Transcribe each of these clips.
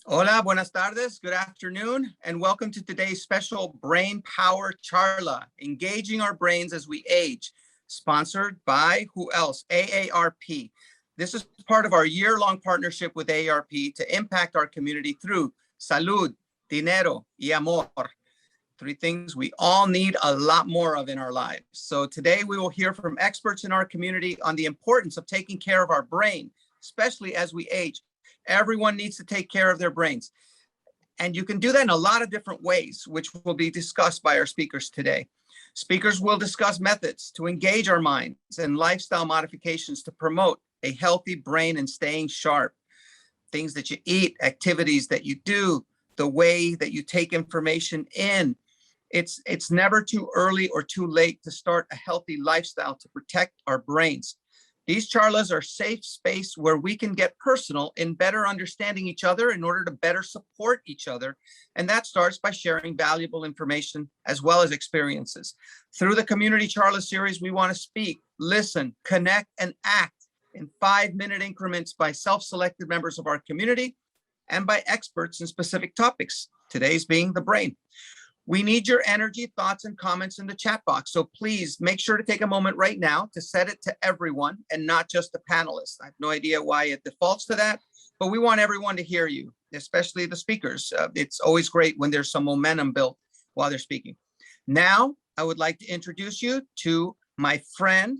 Hola, buenas tardes, good afternoon, and welcome to today's special Brain Power Charla, engaging our brains as we age, sponsored by who else? AARP. This is part of our year-long partnership with AARP to impact our community through salud, dinero, y amor. Three things we all need a lot more of in our lives. So today we will hear from experts in our community on the importance of taking care of our brain, especially as we age. Everyone needs to take care of their brains. And you can do that in a lot of different ways, which will be discussed by our speakers today. Speakers will discuss methods to engage our minds and lifestyle modifications to promote a healthy brain and staying sharp. Things that you eat, activities that you do, the way that you take information in. It's never too early or too late to start a healthy lifestyle to protect our brains. These charlas are safe space where we can get personal in better understanding each other in order to better support each other. And that starts by sharing valuable information as well as experiences. Through the Community Charla series, we want to speak, listen, connect, and act in 5-minute increments by self-selected members of our community and by experts in specific topics, today's being the brain. We need your energy, thoughts, and comments in the chat box. So please make sure to take a moment right now to set it to everyone and not just the panelists. I have no idea why it defaults to that, but we want everyone to hear you, especially the speakers. It's always great when there's some momentum built while they're speaking. Now, I would like to introduce you to my friend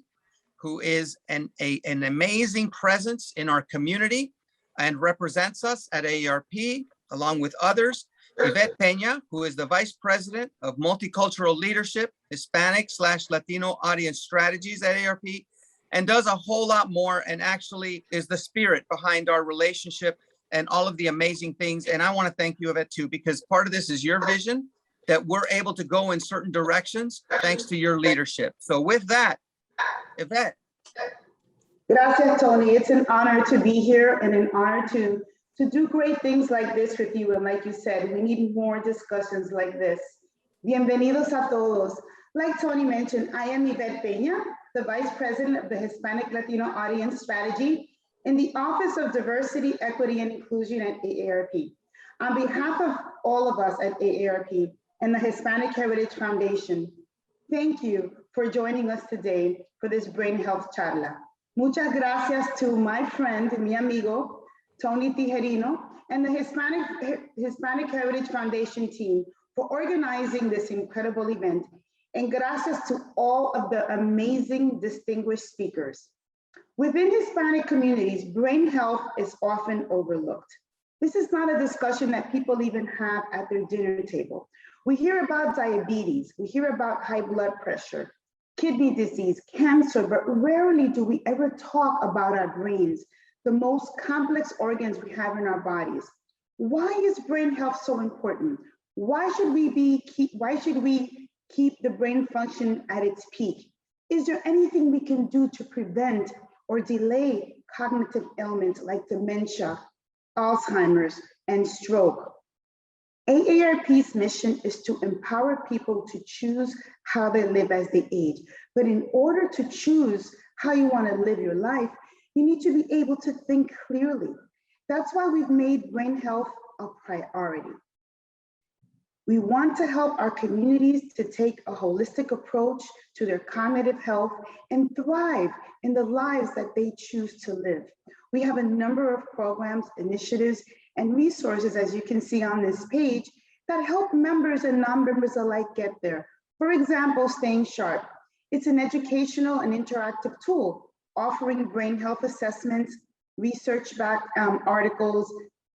who is an amazing presence in our community and represents us at AARP along with others. Yvette Peña, who is the Vice President of Multicultural Leadership, Hispanic/Latino Audience Strategies at AARP, and does a whole lot more and actually is the spirit behind our relationship and all of the amazing things. And I want to thank you, Yvette, too, because part of this is your vision that we're able to go in certain directions thanks to your leadership. So with that, Yvette. Gracias, Tony. It's an honor to be here and an honor to do great things like this with you. And like you said, we need more discussions like this. Bienvenidos a todos. Like Tony mentioned, I am Yvette Peña, the Vice President of the Hispanic Latino Audience Strategy in the Office of Diversity, Equity, and Inclusion at AARP. On behalf of all of us at AARP and the Hispanic Heritage Foundation, thank you for joining us today for this Brain Health Charla. Muchas gracias to my friend, mi amigo, Tony Tijerino, and the Hispanic Heritage Foundation team for organizing this incredible event. And gracias to all of the amazing distinguished speakers. Within Hispanic communities, brain health is often overlooked. This is not a discussion that people even have at their dinner table. We hear about diabetes, we hear about high blood pressure, kidney disease, cancer, but rarely do we ever talk about our brains, the most complex organs we have in our bodies. Why is brain health so important? Why should we keep the brain function at its peak? Is there anything we can do to prevent or delay cognitive ailments like dementia, Alzheimer's, and stroke? AARP's mission is to empower people to choose how they live as they age. But in order to choose how you want to live your life, you need to be able to think clearly. That's why we've made brain health a priority. We want to help our communities to take a holistic approach to their cognitive health and thrive in the lives that they choose to live. We have a number of programs, initiatives, and resources, as you can see on this page, that help members and non-members alike get there. For example, Staying Sharp. It's an educational and interactive tool offering brain health assessments, research-backed articles,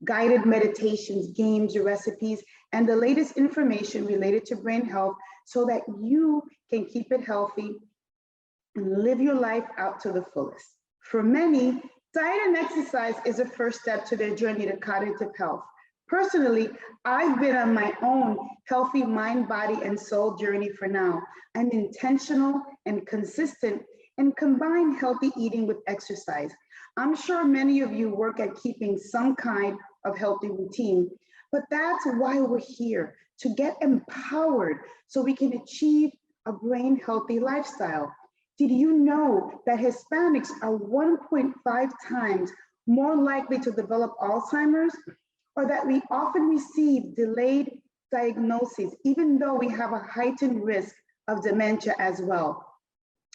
guided meditations, games, recipes, and the latest information related to brain health so that you can keep it healthy and live your life out to the fullest. For many, diet and exercise is a first step to their journey to cognitive health. Personally, I've been on my own healthy mind, body, and soul journey for now. I'm intentional and consistent and combine healthy eating with exercise. I'm sure many of you work at keeping some kind of healthy routine, but that's why we're here, to get empowered so we can achieve a brain healthy lifestyle. Did you know that Hispanics are 1.5 times more likely to develop Alzheimer's? or that we often receive delayed diagnoses, even though we have a heightened risk of dementia as well.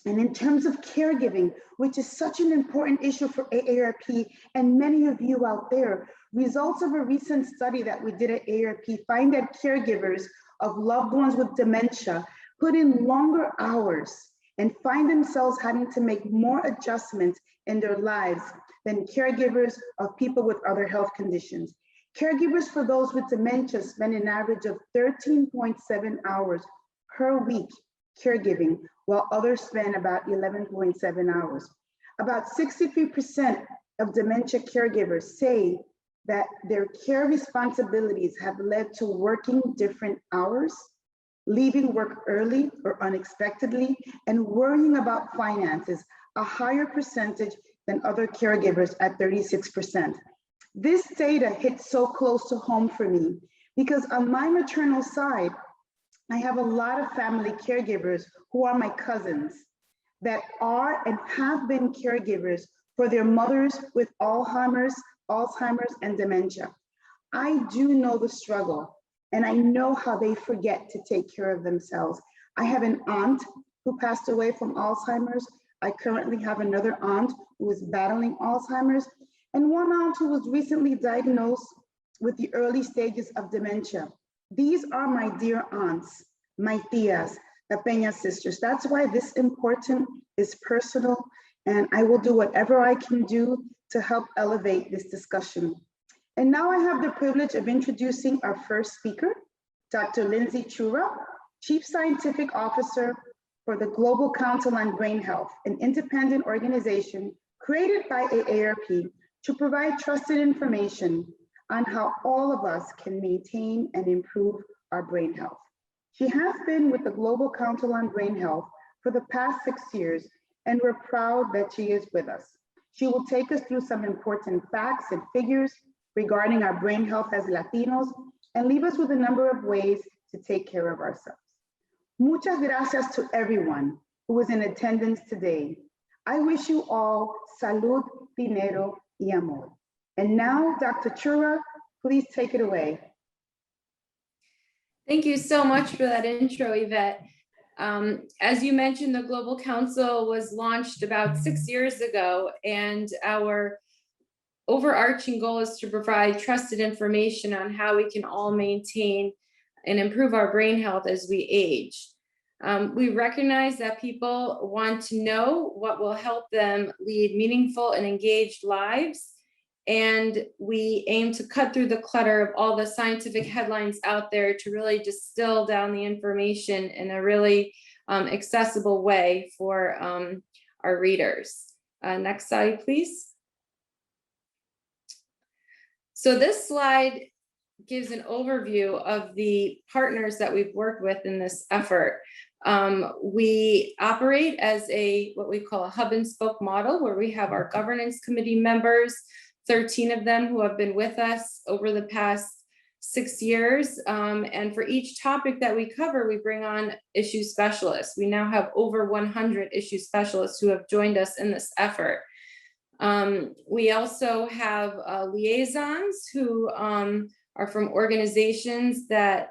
And in terms of caregiving, which is such an important issue for AARP and many of you out there, results of a recent study that we did at AARP find that caregivers of loved ones with dementia put in longer hours and find themselves having to make more adjustments in their lives than caregivers of people with other health conditions. Caregivers for those with dementia spend an average of 13.7 hours per week caregiving, while others spend about 11.7 hours. About 63% of dementia caregivers say that their care responsibilities have led to working different hours, leaving work early or unexpectedly, and worrying about finances, a higher percentage than other caregivers at 36%. This data hits so close to home for me because on my maternal side, I have a lot of family caregivers who are my cousins that are and have been caregivers for their mothers with Alzheimer's, and dementia. I do know the struggle, and I know how they forget to take care of themselves. I have an aunt who passed away from Alzheimer's. I currently have another aunt who is battling Alzheimer's, and one aunt who was recently diagnosed with the early stages of dementia. These are my dear aunts, my tias, the Peña sisters. That's why this important is personal, and I will do whatever I can do to help elevate this discussion. And now I have the privilege of introducing our first speaker, Dr. Lindsay Chura, Chief Scientific Officer for the Global Council on Brain Health, an independent organization created by AARP to provide trusted information on how all of us can maintain and improve our brain health. She has been with the Global Council on Brain Health for the past 6 years, and we're proud that she is with us. She will take us through some important facts and figures regarding our brain health as Latinos and leave us with a number of ways to take care of ourselves. Muchas gracias to everyone who was in attendance today. I wish you all salud, dinero, y amor. And now, Dr. Chura, please take it away. Thank you so much for that intro, Yvette. As you mentioned, the Global Council was launched about 6 years ago, and our overarching goal is to provide trusted information on how we can all maintain and improve our brain health as we age. We recognize that people want to know what will help them lead meaningful and engaged lives. And we aim to cut through the clutter of all the scientific headlines out there to really distill down the information in a really accessible way for our readers. Next slide, please. So this slide gives an overview of the partners that we've worked with in this effort. We operate as what we call a hub and spoke model, where we have our governance committee members, 13 of them who have been with us over the past 6 years. And for each topic that we cover, we bring on issue specialists. We now have over 100 issue specialists who have joined us in this effort. We also have liaisons who are from organizations that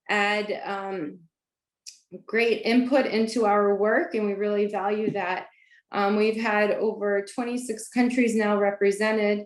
add great input into our work, and we really value that. We've had over 26 countries now represented,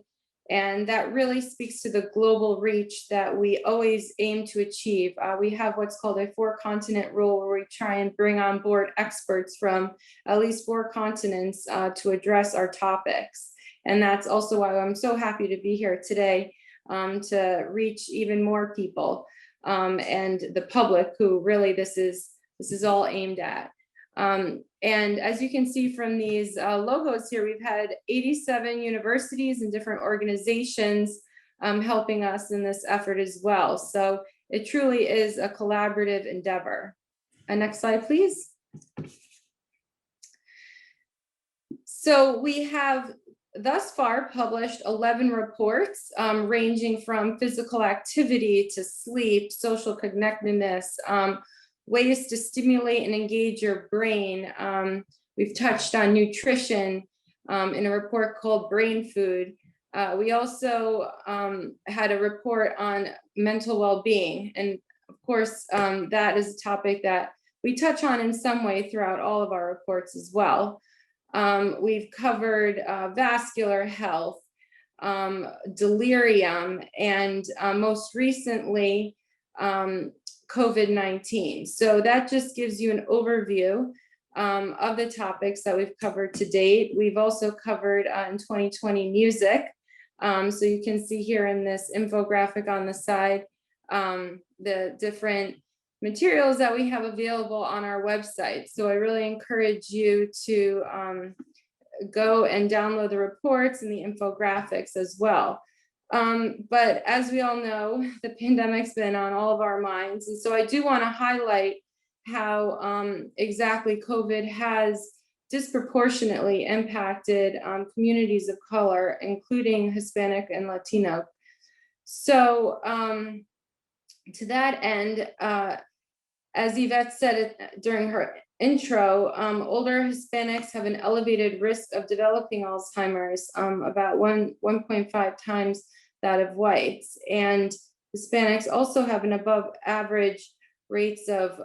and that really speaks to the global reach that we always aim to achieve. We have what's called a 4-continent rule, where we try and bring on board experts from at least 4 continents to address our topics. And that's also why I'm so happy to be here today, to reach even more people and the public who really this is all aimed at. And as you can see from these logos here, we've had 87 universities and different organizations helping us in this effort as well. So it truly is a collaborative endeavor. Next slide, please. So we have thus far published 11 reports ranging from physical activity to sleep, social connectedness, ways to stimulate and engage your brain. We've touched on nutrition in a report called Brain Food. We also had a report on mental well-being. And of course, that is a topic that we touch on in some way throughout all of our reports as well. We've covered vascular health, delirium, and most recently, COVID-19. So that just gives you an overview of the topics that we've covered to date. We've also covered in 2020 music. So you can see here in this infographic on the side, the different materials that we have available on our website. So I really encourage you to go and download the reports and the infographics as well. But as we all know, the pandemic's been on all of our minds. And so I do want to highlight how exactly COVID has disproportionately impacted communities of color, including Hispanic and Latino. So to that end, as Yvette said during her intro, older Hispanics have an elevated risk of developing Alzheimer's, about 1.5 times that of whites. And Hispanics also have an above average rates of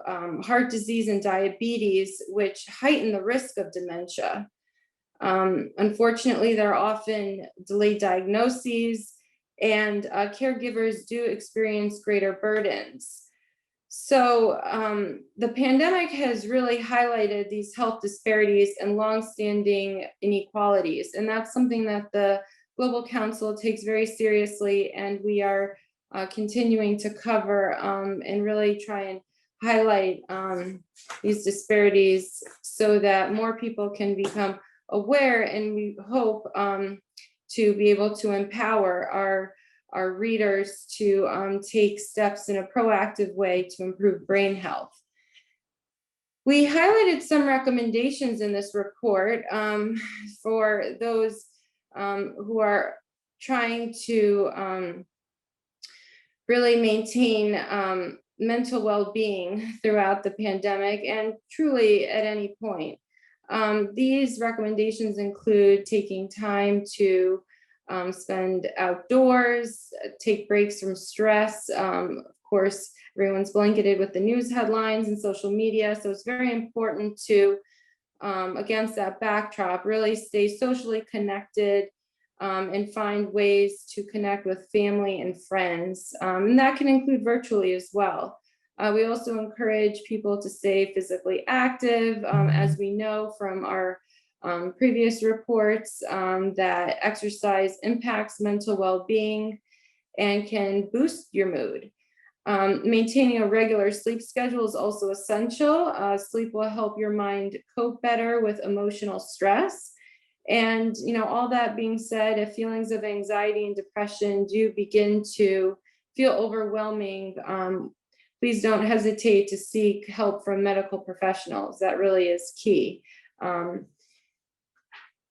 heart disease and diabetes, which heighten the risk of dementia. Unfortunately, there are often delayed diagnoses, and caregivers do experience greater burdens. So the pandemic has really highlighted these health disparities and longstanding inequalities. And that's something that the Global Council takes very seriously, and we are continuing to cover and really try and highlight these disparities so that more people can become aware, and we hope to be able to empower our readers to take steps in a proactive way to improve brain health. We highlighted some recommendations in this report for those who are trying to really maintain mental well-being throughout the pandemic and truly at any point. These recommendations include taking time to spend outdoors, take breaks from stress. Of course, everyone's blanketed with the news headlines and social media, so it's very important to, against that backdrop, really stay socially connected and find ways to connect with family and friends. And that can include virtually as well. We also encourage people to stay physically active, as we know from our previous reports that exercise impacts mental well-being and can boost your mood. Maintaining a regular sleep schedule is also essential. Sleep will help your mind cope better with emotional stress. And, you know, all that being said, if feelings of anxiety and depression do begin to feel overwhelming, please don't hesitate to seek help from medical professionals. That really is key.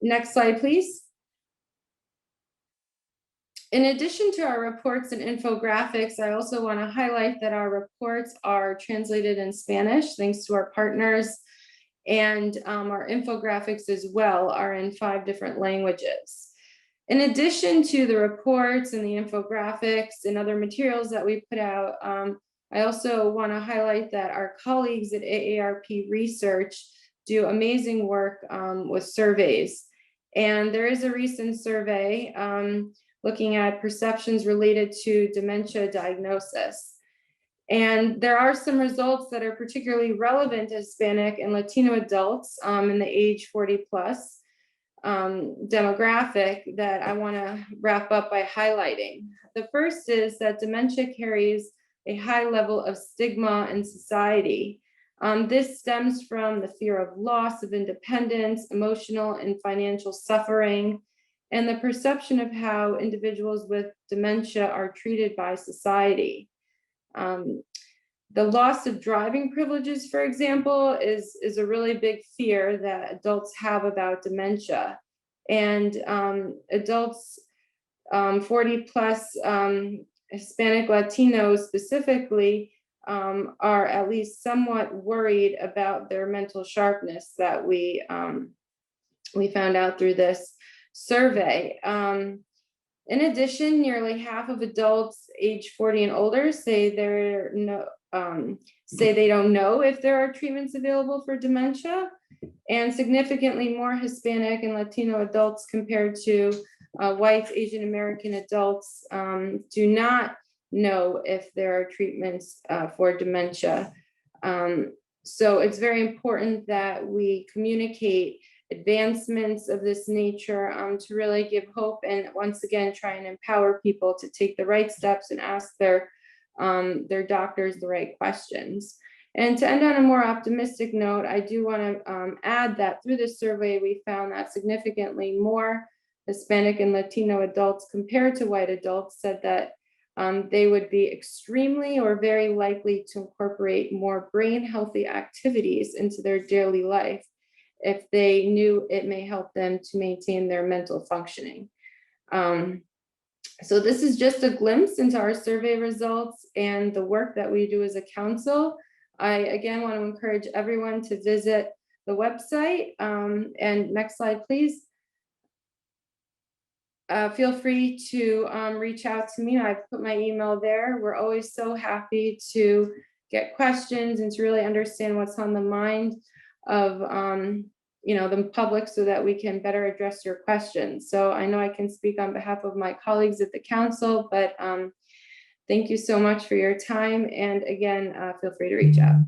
Next slide, please. In addition to our reports and infographics, I also want to highlight that our reports are translated in Spanish, thanks to our partners, and our infographics as well are in 5 different languages. In addition to the reports and the infographics and other materials that we put out, I also want to highlight that our colleagues at AARP Research do amazing work with surveys. And there is a recent survey looking at perceptions related to dementia diagnosis. And there are some results that are particularly relevant to Hispanic and Latino adults in the age 40 plus demographic that I want to wrap up by highlighting. The first is that dementia carries a high level of stigma in society. This stems from the fear of loss of independence, emotional and financial suffering, and the perception of how individuals with dementia are treated by society. The loss of driving privileges, for example, is a really big fear that adults have about dementia. And adults 40 plus Hispanic Latinos specifically are at least somewhat worried about their mental sharpness that we found out through this survey. In addition, nearly half of adults age 40 and older say they don't know if there are treatments available for dementia, and significantly more Hispanic and Latino adults compared to white Asian American adults do not know if there are treatments for dementia. So it's very important that we communicate advancements of this nature to really give hope, and once again try and empower people to take the right steps and ask their doctors the right questions. And to end on a more optimistic note, I do want to add that through this survey, we found that significantly more Hispanic and Latino adults compared to white adults said that they would be extremely or very likely to incorporate more brain healthy activities into their daily life if they knew it may help them to maintain their mental functioning. So this is just a glimpse into our survey results and the work that we do as a council. I again want to encourage everyone to visit the website. And next slide, please. Feel free to reach out to me. I've put my email there. We're always so happy to get questions and to really understand what's on the mind of the public so that we can better address your questions. So I know I can speak on behalf of my colleagues at the council, but thank you so much for your time. And again, feel free to reach out.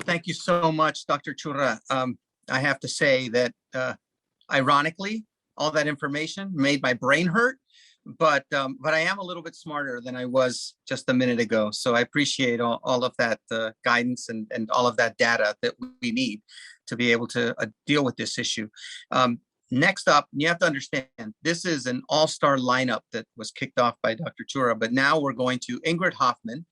Thank you so much, Dr. Churra. I have to say that ironically, all that information made my brain hurt, but I am a little bit smarter than I was just a minute ago. So I appreciate all of that guidance and all of that data that we need to be able to deal with this issue. Next up, you have to understand, this is an all-star lineup that was kicked off by Dr. Churra, but now we're going to Ingrid Hoffman,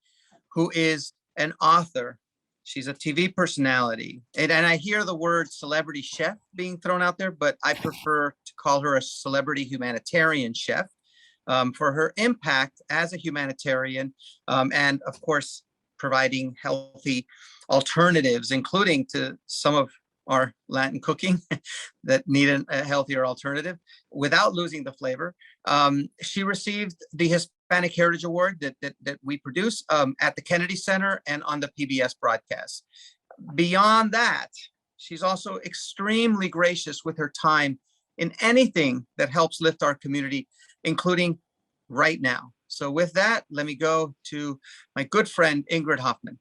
who is an author. She's a TV personality. And I hear the word celebrity chef being thrown out there, but I prefer to call her a celebrity humanitarian chef for her impact as a humanitarian and of course, providing healthy alternatives, including to some of our Latin cooking that need a healthier alternative without losing the flavor. She received the Hispanic Heritage Award that we produce at the Kennedy Center and on the PBS broadcast. Beyond that, she's also extremely gracious with her time in anything that helps lift our community, including right now. So with that, let me go to my good friend, Ingrid Hoffman.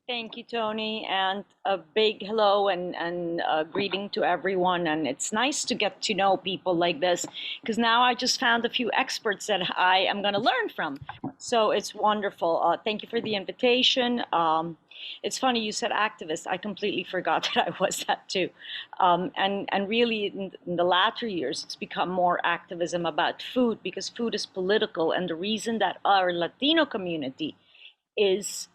Thank you, Tony, and a big hello and greeting to everyone. And it's nice to get to know people like this, because now I just found a few experts that I am going to learn from. So it's wonderful. Thank you for the invitation. It's funny you said activist. I completely forgot that I was that too. And really in the latter years, it's become more activism about food, because food is political. And the reason that our Latino community is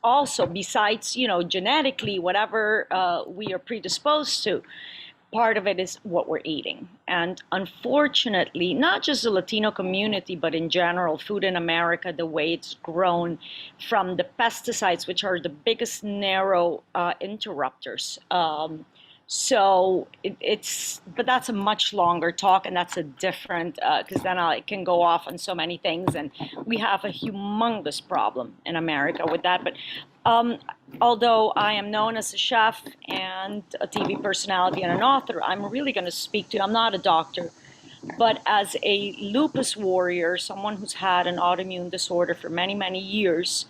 also, besides, genetically, whatever we are predisposed to, part of it is what we're eating. And unfortunately, not just the Latino community, but in general, food in America, the way it's grown from the pesticides, which are the biggest narrow interrupters. But that's a much longer talk, and that's a different, because then I can go off on so many things, and we have a humongous problem in America with that. But although I am known as a chef and a TV personality and an author, I'm really going to speak to, I'm not a doctor, but as a lupus warrior, someone who's had an autoimmune disorder for many, many years,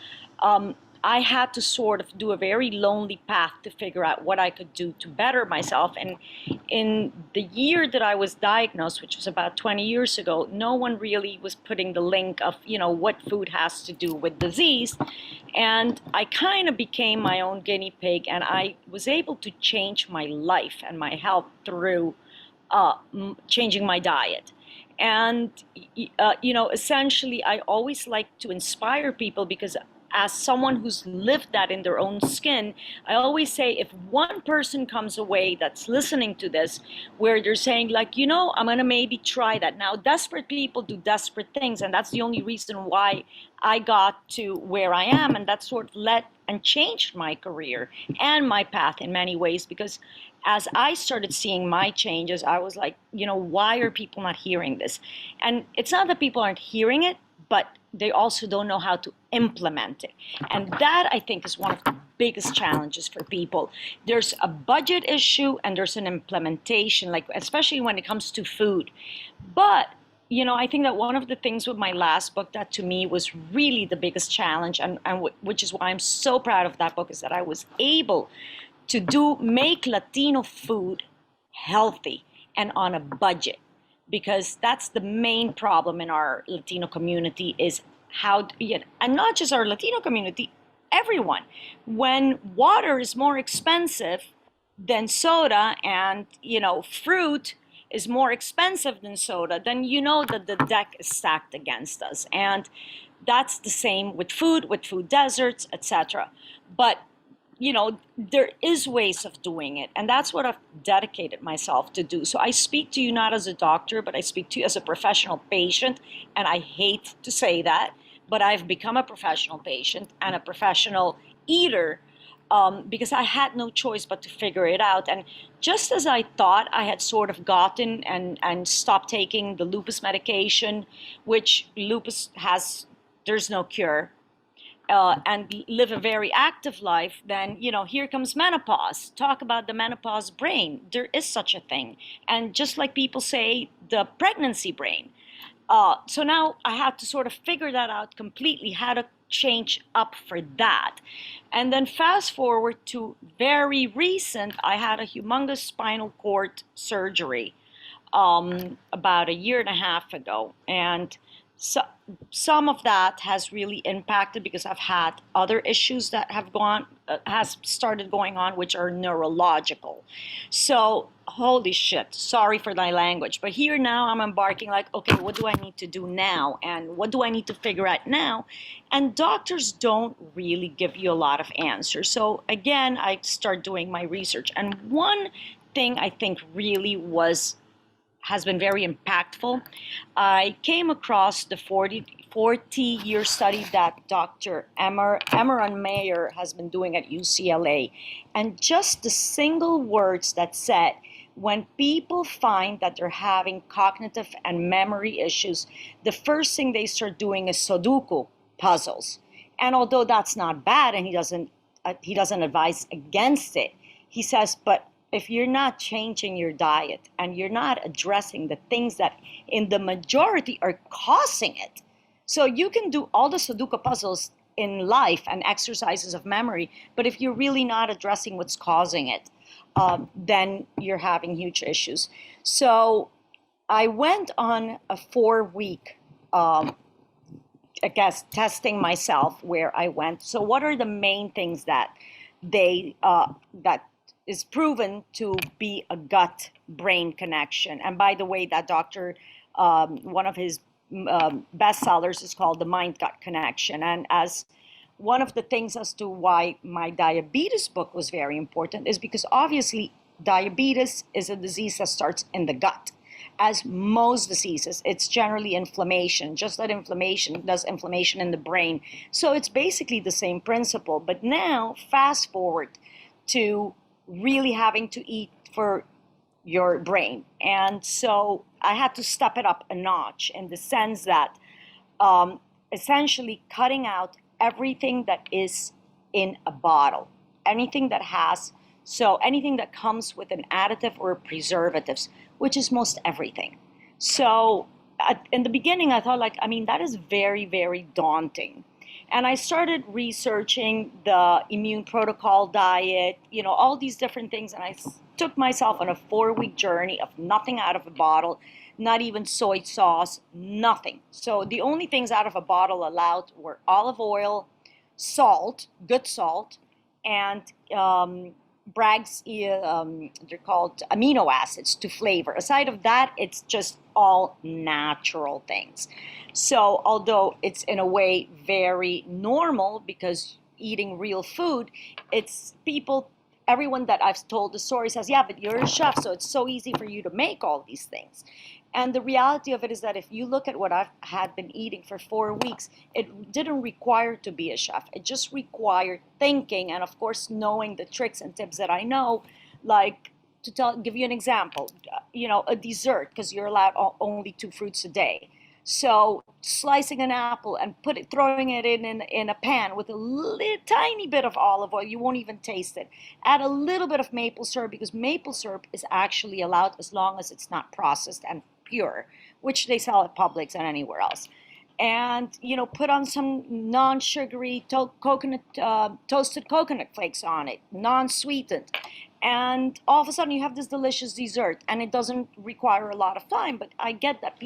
I had to sort of do a very lonely path to figure out what I could do to better myself. And in the year that I was diagnosed, which was about 20 years ago, no one really was putting the link of, what food has to do with disease. And I kind of became my own guinea pig, and I was able to change my life and my health through changing my diet. And, essentially, I always like to inspire people, because as someone who's lived that in their own skin, I always say, if one person comes away that's listening to this, where they're saying like, I'm gonna maybe try that. Now, desperate people do desperate things, and that's the only reason why I got to where I am, and that sort of led and changed my career and my path in many ways, because as I started seeing my changes, I was like, why are people not hearing this? And it's not that people aren't hearing it, but they also don't know how to implement it. And that, I think, is one of the biggest challenges for people. There's a budget issue and there's an implementation, like especially when it comes to food. But I think that one of the things with my last book that to me was really the biggest challenge, and which is why I'm so proud of that book, is that I was able to make Latino food healthy and on a budget. Because that's the main problem in our Latino community, is how, and not just our Latino community, everyone. When water is more expensive than soda, and fruit is more expensive than soda, then that the deck is stacked against us. And that's the same with food deserts, etc. But there is ways of doing it. And that's what I've dedicated myself to do. So I speak to you not as a doctor, but I speak to you as a professional patient. And I hate to say that, but I've become a professional patient and a professional eater, because I had no choice but to figure it out. And just as I thought I had sort of gotten and stopped taking the lupus medication, which lupus there's no cure, and live a very active life, then, here comes menopause. Talk about the menopause brain. There is such a thing. And just like people say, the pregnancy brain. So now I had to sort of figure that out completely, how to change up for that. And then fast forward to very recent, I had a humongous spinal cord surgery about a year and a half ago. And so some of that has really impacted because I've had other issues that has started going on, which are neurological. So holy shit, sorry for my language, but here now I'm embarking like, okay, what do I need to do now? And what do I need to figure out now? And doctors don't really give you a lot of answers. So again, I start doing my research. And one thing I think really has been very impactful. I came across the 40-year study that Dr. Emmeron Mayer has been doing at UCLA. And just the single words that said, when people find that they're having cognitive and memory issues, the first thing they start doing is Sudoku puzzles. And although that's not bad, and he doesn't advise against it, he says, but if you're not changing your diet and you're not addressing the things that in the majority are causing it. So you can do all the Sudoku puzzles in life and exercises of memory, but if you're really not addressing what's causing it, then you're having huge issues. So I went on a 4-week, testing myself where I went. So what are the main things that that is proven to be a gut-brain connection? And by the way, that doctor, one of his bestsellers is called The Mind-Gut Connection. And as one of the things as to why my diabetes book was very important is because obviously diabetes is a disease that starts in the gut. As most diseases, it's generally inflammation, just that inflammation does inflammation in the brain. So it's basically the same principle. But now, fast forward to really having to eat for your brain. And so I had to step it up a notch in the sense that essentially cutting out everything that is in a bottle, anything that comes with an additive or preservatives, which is most everything. So in the beginning, I thought that is very, very daunting. And I started researching the immune protocol diet, all these different things. And I took myself on a 4-week journey of nothing out of a bottle, not even soy sauce, nothing. So the only things out of a bottle allowed were olive oil, salt, good salt, and Bragg's, they're called amino acids to flavor. Aside of that, it's just all natural things. So although it's in a way very normal because eating real food, it's people everyone that I've told the story says, yeah, but you're a chef, so it's so easy for you to make all these things. And the reality of it is that if you look at what I've had been eating for 4 weeks, it didn't require to be a chef. It just required thinking and, of course, knowing the tricks and tips that I know, like give you an example, a dessert, because you're allowed only 2 fruits a day. So slicing an apple and throwing it in a pan with a tiny bit of olive oil, you won't even taste it. Add a little bit of maple syrup, because maple syrup is actually allowed as long as it's not processed and pure, which they sell at Publix and anywhere else. And put on some non-sugary toasted coconut flakes on it, non-sweetened. And all of a sudden you have this delicious dessert, and it doesn't require a lot of time. But I get that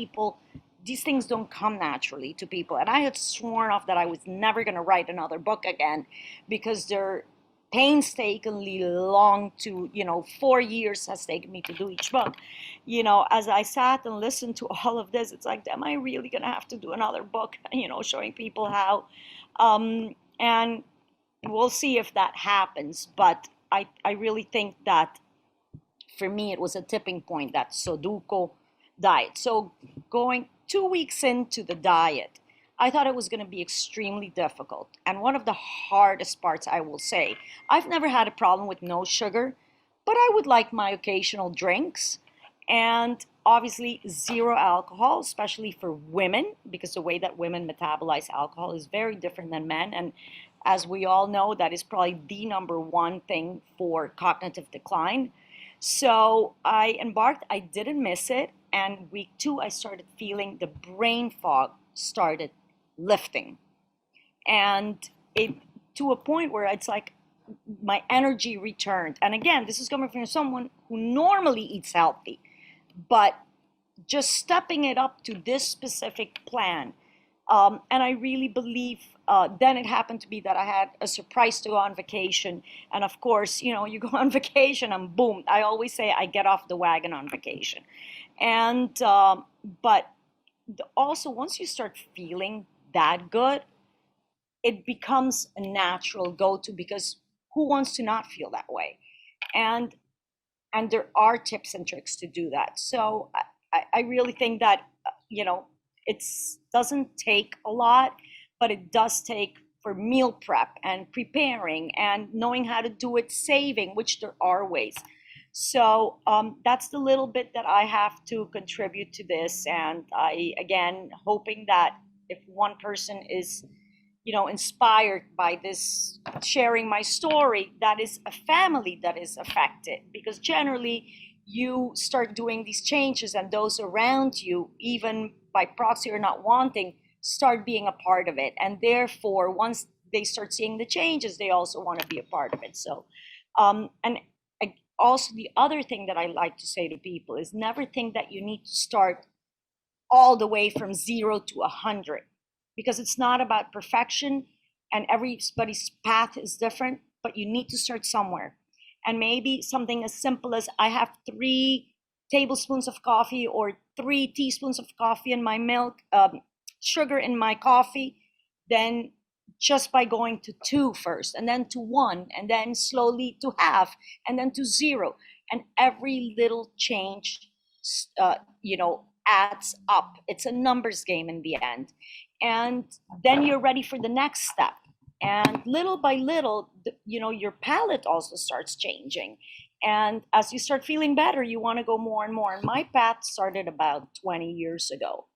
these things don't come naturally to people. And I had sworn off that I was never going to write another book again, because they're painstakingly long 4 years has taken me to do each book. As I sat and listened to all of this, it's like, am I really going to have to do another book, showing people how? And we'll see if that happens. But I really think that for me, it was a tipping point, that Sudoku diet. So going 2 weeks into the diet, I thought it was going to be extremely difficult. And one of the hardest parts, I will say, I've never had a problem with no sugar, but I would like my occasional drinks. And obviously 0 alcohol, especially for women, because the way that women metabolize alcohol is very different than men. And as we all know, that is probably the number one thing for cognitive decline. So I embarked, I didn't miss it. And week 2, I started feeling the brain fog started lifting. And it to a point where it's like my energy returned. And again, this is coming from someone who normally eats healthy, but just stepping it up to this specific plan. And I really believe then it happened to be that I had a surprise to go on vacation. And of course, you go on vacation and boom, I always say I get off the wagon on vacation. And but also once you start feeling that good, it becomes a natural go-to, because who wants to not feel that way? And there are tips and tricks to do that. So I really think that it doesn't take a lot, but it does take for meal prep and preparing and knowing how to do it, saving, which there are ways. So that's the little bit that I have to contribute to this. And I, again, hoping that if one person is, inspired by this, sharing my story, that is a family that is affected. Because generally you start doing these changes and those around you, even by proxy or not wanting, start being a part of it. And therefore, once they start seeing the changes, they also want to be a part of it. So, and also the other thing that I like to say to people is never think that you need to start all the way from 0 to 100, because it's not about perfection and everybody's path is different, but you need to start somewhere. And maybe something as simple as I have 3 tablespoons of coffee or 3 teaspoons of coffee in my milk, sugar in my coffee, then just by going to 2 first, and then to 1, and then slowly to half, and then to 0. And every little change, adds up. It's a numbers game in the end. And then you're ready for the next step. And little by little, your palate also starts changing. And as you start feeling better, you want to go more and more. And my path started about 20 years ago.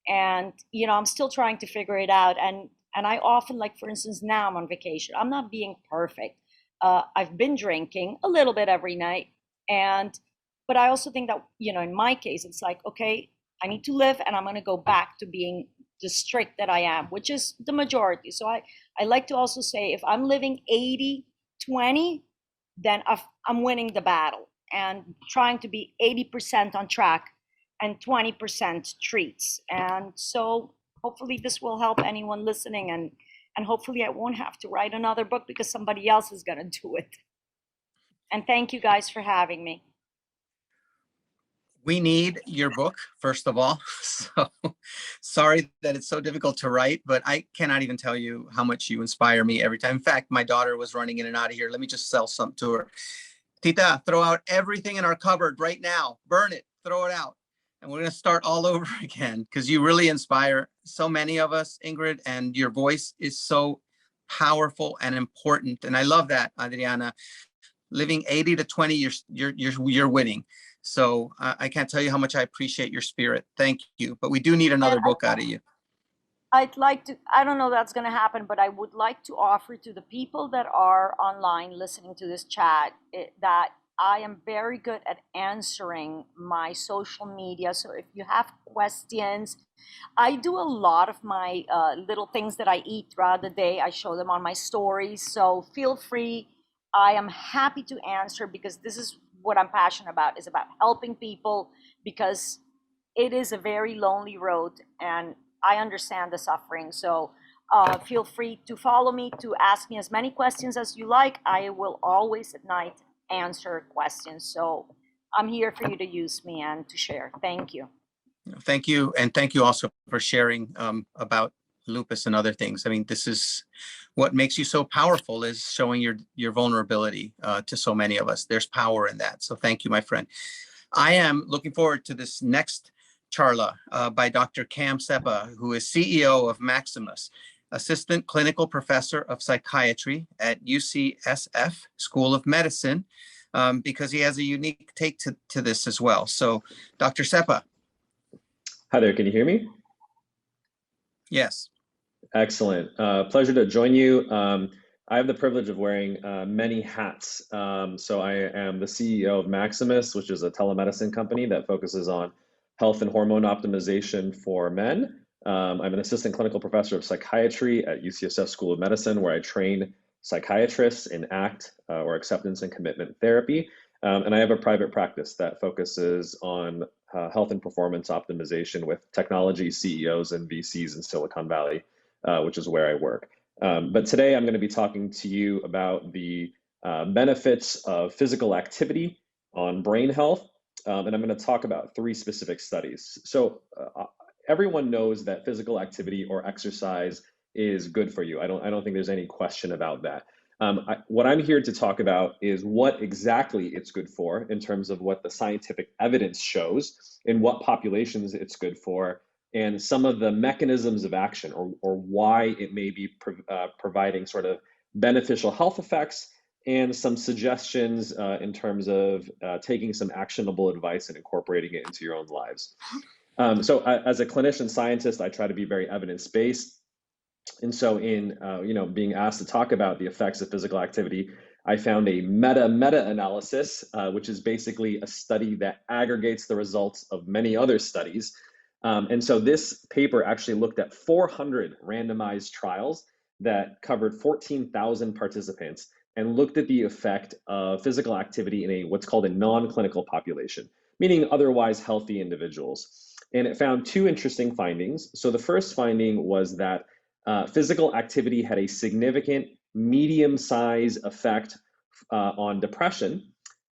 And, I'm still trying to figure it out. And I often, like, for instance, now I'm on vacation. I'm not being perfect. I've been drinking a little bit every night. But I also think that, in my case, it's like, okay, I need to live and I'm going to go back to being the strict that I am, which is the majority. So I like to also say, if I'm living 80-20, then I'm winning the battle, and trying to be 80% on track and 20% treats. And so hopefully this will help anyone listening, and hopefully I won't have to write another book because somebody else is going to do it. And thank you guys for having me. We need your book, first of all. So sorry that it's so difficult to write, but I cannot even tell you how much you inspire me every time. In fact, my daughter was running in and out of here. Let me just sell something to her. Tita, throw out everything in our cupboard right now. Burn it, throw it out. And we're going to start all over again because you really inspire so many of us, Ingrid, and your voice is so powerful and important. And I love that, Adriana. Living 80 to 20, you're winning. So I can't tell you how much I appreciate your spirit. Thank you. But we do need another book out of you. I'd like to, I don't know that's going to happen, but I would like to offer to the people that are online listening to this chat that I am very good at answering my social media. So if you have questions, I do a lot of my little things that I eat throughout the day. I show them on my stories. So feel free. I am happy to answer because this is what I'm passionate about, is about helping people, because it is a very lonely road and I understand the suffering. So feel free to follow me, to ask me as many questions as you like. I will always at night answer questions. So I'm here for you to use me and to share. Thank you. Thank you. And thank you also for sharing about lupus and other things. I mean, this is what makes you so powerful, is showing your vulnerability to so many of us. There's power in that. So thank you, my friend. I am looking forward to this next Charla by Dr. Cam Seppa, who is CEO of Maximus, Assistant Clinical Professor of Psychiatry at UCSF School of Medicine, because he has a unique take to this as well. So Dr. Seppa. Hi there, can you hear me? Yes. Excellent. Pleasure to join you. I have the privilege of wearing many hats. So I am the CEO of Maximus, which is a telemedicine company that focuses on health and hormone optimization for men. I'm an assistant clinical professor of psychiatry at UCSF School of Medicine, where I train psychiatrists in ACT, or acceptance and commitment therapy. And I have a private practice that focuses on health and performance optimization with technology CEOs and VCs in Silicon Valley, which is where I work. But today I'm going to be talking to you about the benefits of physical activity on brain health. And I'm going to talk about 3 specific studies. So everyone knows that physical activity or exercise is good for you. I don't think there's any question about that. What I'm here to talk about is what exactly it's good for in terms of what the scientific evidence shows, in what populations it's good for, and some of the mechanisms of action, or why it may be providing sort of beneficial health effects, and some suggestions in terms of taking some actionable advice and incorporating it into your own lives. So as a clinician scientist, I try to be very evidence-based. And so in being asked to talk about the effects of physical activity, I found a meta-analysis, which is basically a study that aggregates the results of many other studies. And so this paper actually looked at 400 randomized trials that covered 14,000 participants and looked at the effect of physical activity in what's called a non-clinical population, meaning otherwise healthy individuals. And it found 2 interesting findings. So the first finding was that physical activity had a significant medium-size effect on depression,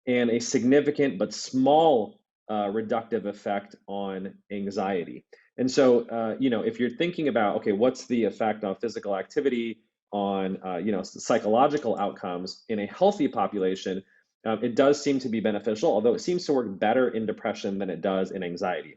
and a significant but small reductive effect on anxiety. And so, if you're thinking about, okay, what's the effect of physical activity on, psychological outcomes in a healthy population, it does seem to be beneficial, although it seems to work better in depression than it does in anxiety.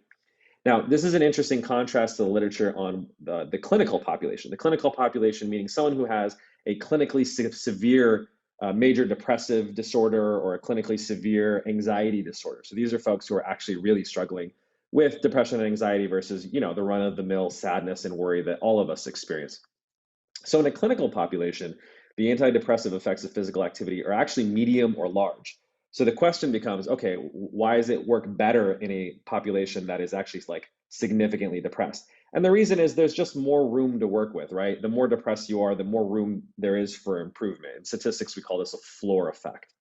Now, this is an interesting contrast to the literature on the clinical population. The clinical population meaning someone who has a clinically severe major depressive disorder or a clinically severe anxiety disorder. So these are folks who are actually really struggling with depression and anxiety versus, the run-of-the-mill sadness and worry that all of us experience. So in a clinical population, the antidepressive effects of physical activity are actually medium or large. So the question becomes, okay, why does it work better in a population that is actually significantly depressed? And the reason is there's just more room to work with, right? The more depressed you are, the more room there is for improvement. In statistics, we call this a floor effect.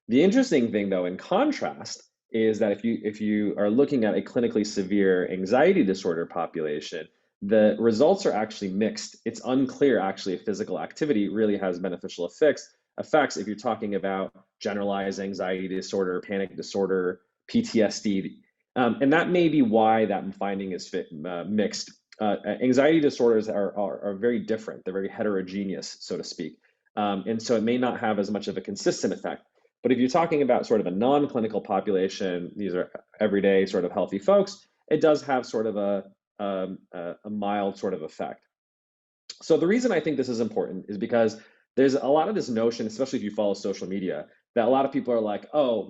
The interesting thing, though, in contrast, is that if you are looking at a clinically severe anxiety disorder population, the results are actually mixed. It's unclear, actually, if physical activity really has beneficial effects if you're talking about generalized anxiety disorder, panic disorder, PTSD. And that may be why that finding is mixed. Anxiety disorders are very different. They're very heterogeneous, so to speak. And so it may not have as much of a consistent effect. But if you're talking about sort of a non-clinical population, these are everyday sort of healthy folks, it does have sort of a mild sort of effect. So the reason I think this is important is because there's a lot of this notion, especially if you follow social media, that a lot of people are like, oh,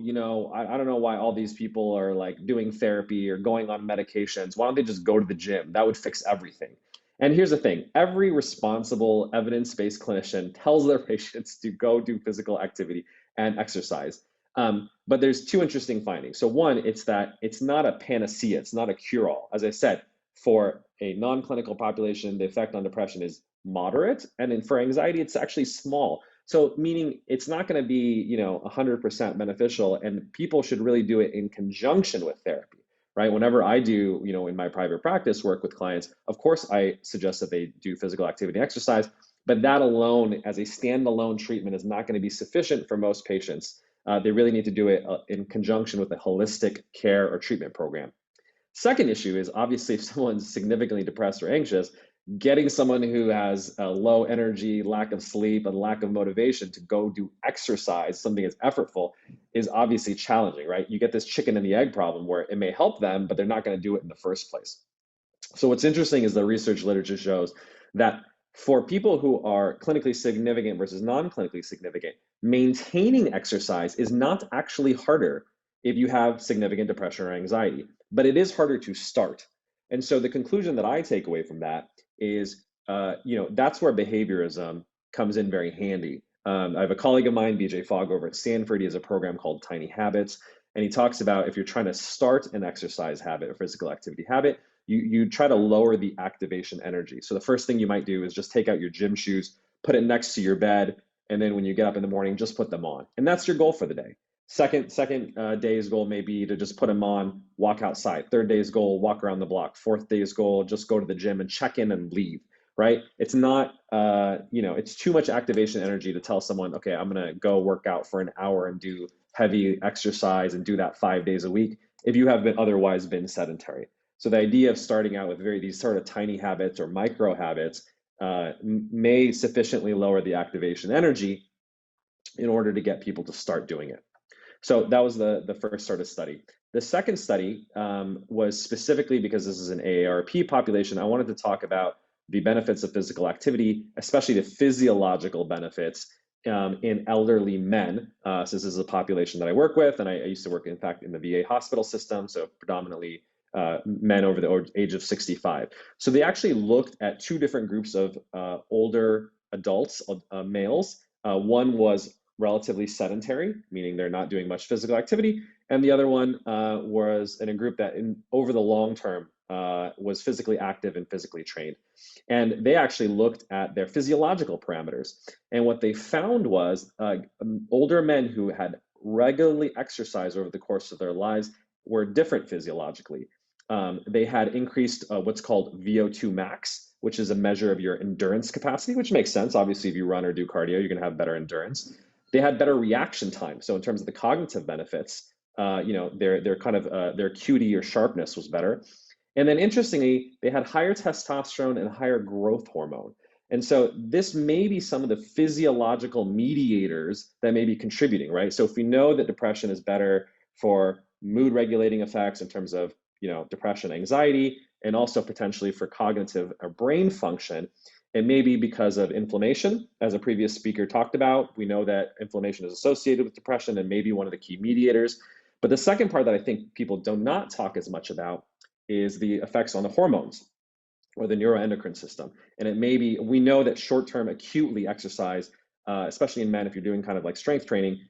I don't know why all these people are like doing therapy or going on medications. Why don't they just go to the gym? That would fix everything. And here's the thing, every responsible evidence-based clinician tells their patients to go do physical activity and exercise. But there's two interesting findings. So one, it's that it's not a panacea, it's not a cure-all. As I said, for a non-clinical population, the effect on depression is moderate, and then for anxiety, it's actually small. So meaning it's not going to be 100% beneficial, and people should really do it in conjunction with therapy, right? Whenever I do, in my private practice work with clients, of course, I suggest that they do physical activity and exercise, but that alone as a standalone treatment is not going to be sufficient for most patients. They really need to do it in conjunction with a holistic care or treatment program. Second issue is obviously if someone's significantly depressed or anxious, getting someone who has a low energy, lack of sleep, and lack of motivation to go do exercise, something that's effortful, is obviously challenging, right? You get this chicken and the egg problem where it may help them, but they're not going to do it in the first place. So what's interesting is the research literature shows that for people who are clinically significant versus non-clinically significant, maintaining exercise is not actually harder if you have significant depression or anxiety, but it is harder to start. And so the conclusion that I take away from that is, that's where behaviorism comes in very handy. I have a colleague of mine, BJ Fogg, over at Stanford. He has a program called Tiny Habits, and he talks about if you're trying to start an exercise habit or physical activity habit, you try to lower the activation energy. So the first thing you might do is just take out your gym shoes, put it next to your bed, and then when you get up in the morning, just put them on. And that's your goal for the day. Second day's goal may be to just put them on, walk outside. Third day's goal, walk around the block. Fourth day's goal, just go to the gym and check in and leave, right? It's not, it's too much activation energy to tell someone, okay, I'm gonna go work out for an hour and do heavy exercise and do that 5 days a week if you have otherwise been sedentary. So the idea of starting out with these sort of tiny habits or micro habits may sufficiently lower the activation energy in order to get people to start doing it. So that was the first sort of study. The second study was specifically because this is an AARP population. I wanted to talk about the benefits of physical activity, especially the physiological benefits in elderly men. So this is a population that I work with, and I used to work, in fact, in the VA hospital system, so predominantly men over the age of 65. So they actually looked at two different groups of older adults, males. One was relatively sedentary, meaning they're not doing much physical activity. And the other one was in a group that over the long term was physically active and physically trained. And they actually looked at their physiological parameters. And what they found was older men who had regularly exercised over the course of their lives were different physiologically. They had increased what's called VO2 max, which is a measure of your endurance capacity, which makes sense. Obviously, if you run or do cardio, you're going to have better endurance. They had better reaction time. So in terms of the cognitive benefits, their kind of their acuity or sharpness was better. And then interestingly, they had higher testosterone and higher growth hormone. And so this may be some of the physiological mediators that may be contributing, right? So if we know that depression is better for mood regulating effects in terms of depression, anxiety, and also potentially for cognitive or brain function, it may be because of inflammation. As a previous speaker talked about, we know that inflammation is associated with depression and may be one of the key mediators. But the second part that I think people do not talk as much about is the effects on the hormones or the neuroendocrine system. And it may be, we know that short-term acutely exercise, especially in men, if you're doing kind of like strength training,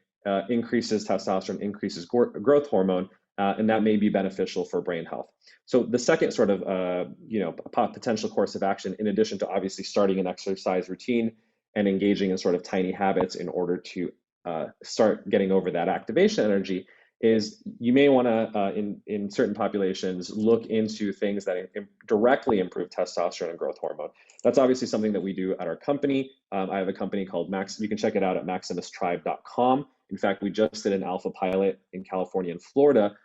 increases testosterone, increases growth hormone, and that may be beneficial for brain health. So the second sort of potential course of action, in addition to obviously starting an exercise routine and engaging in sort of tiny habits in order to start getting over that activation energy, is you may want to, in certain populations, look into things that directly improve testosterone and growth hormone. That's obviously something that we do at our company. I have a company called Max. You can check it out at maximistribe.com. In fact, we just did an alpha pilot in California and Florida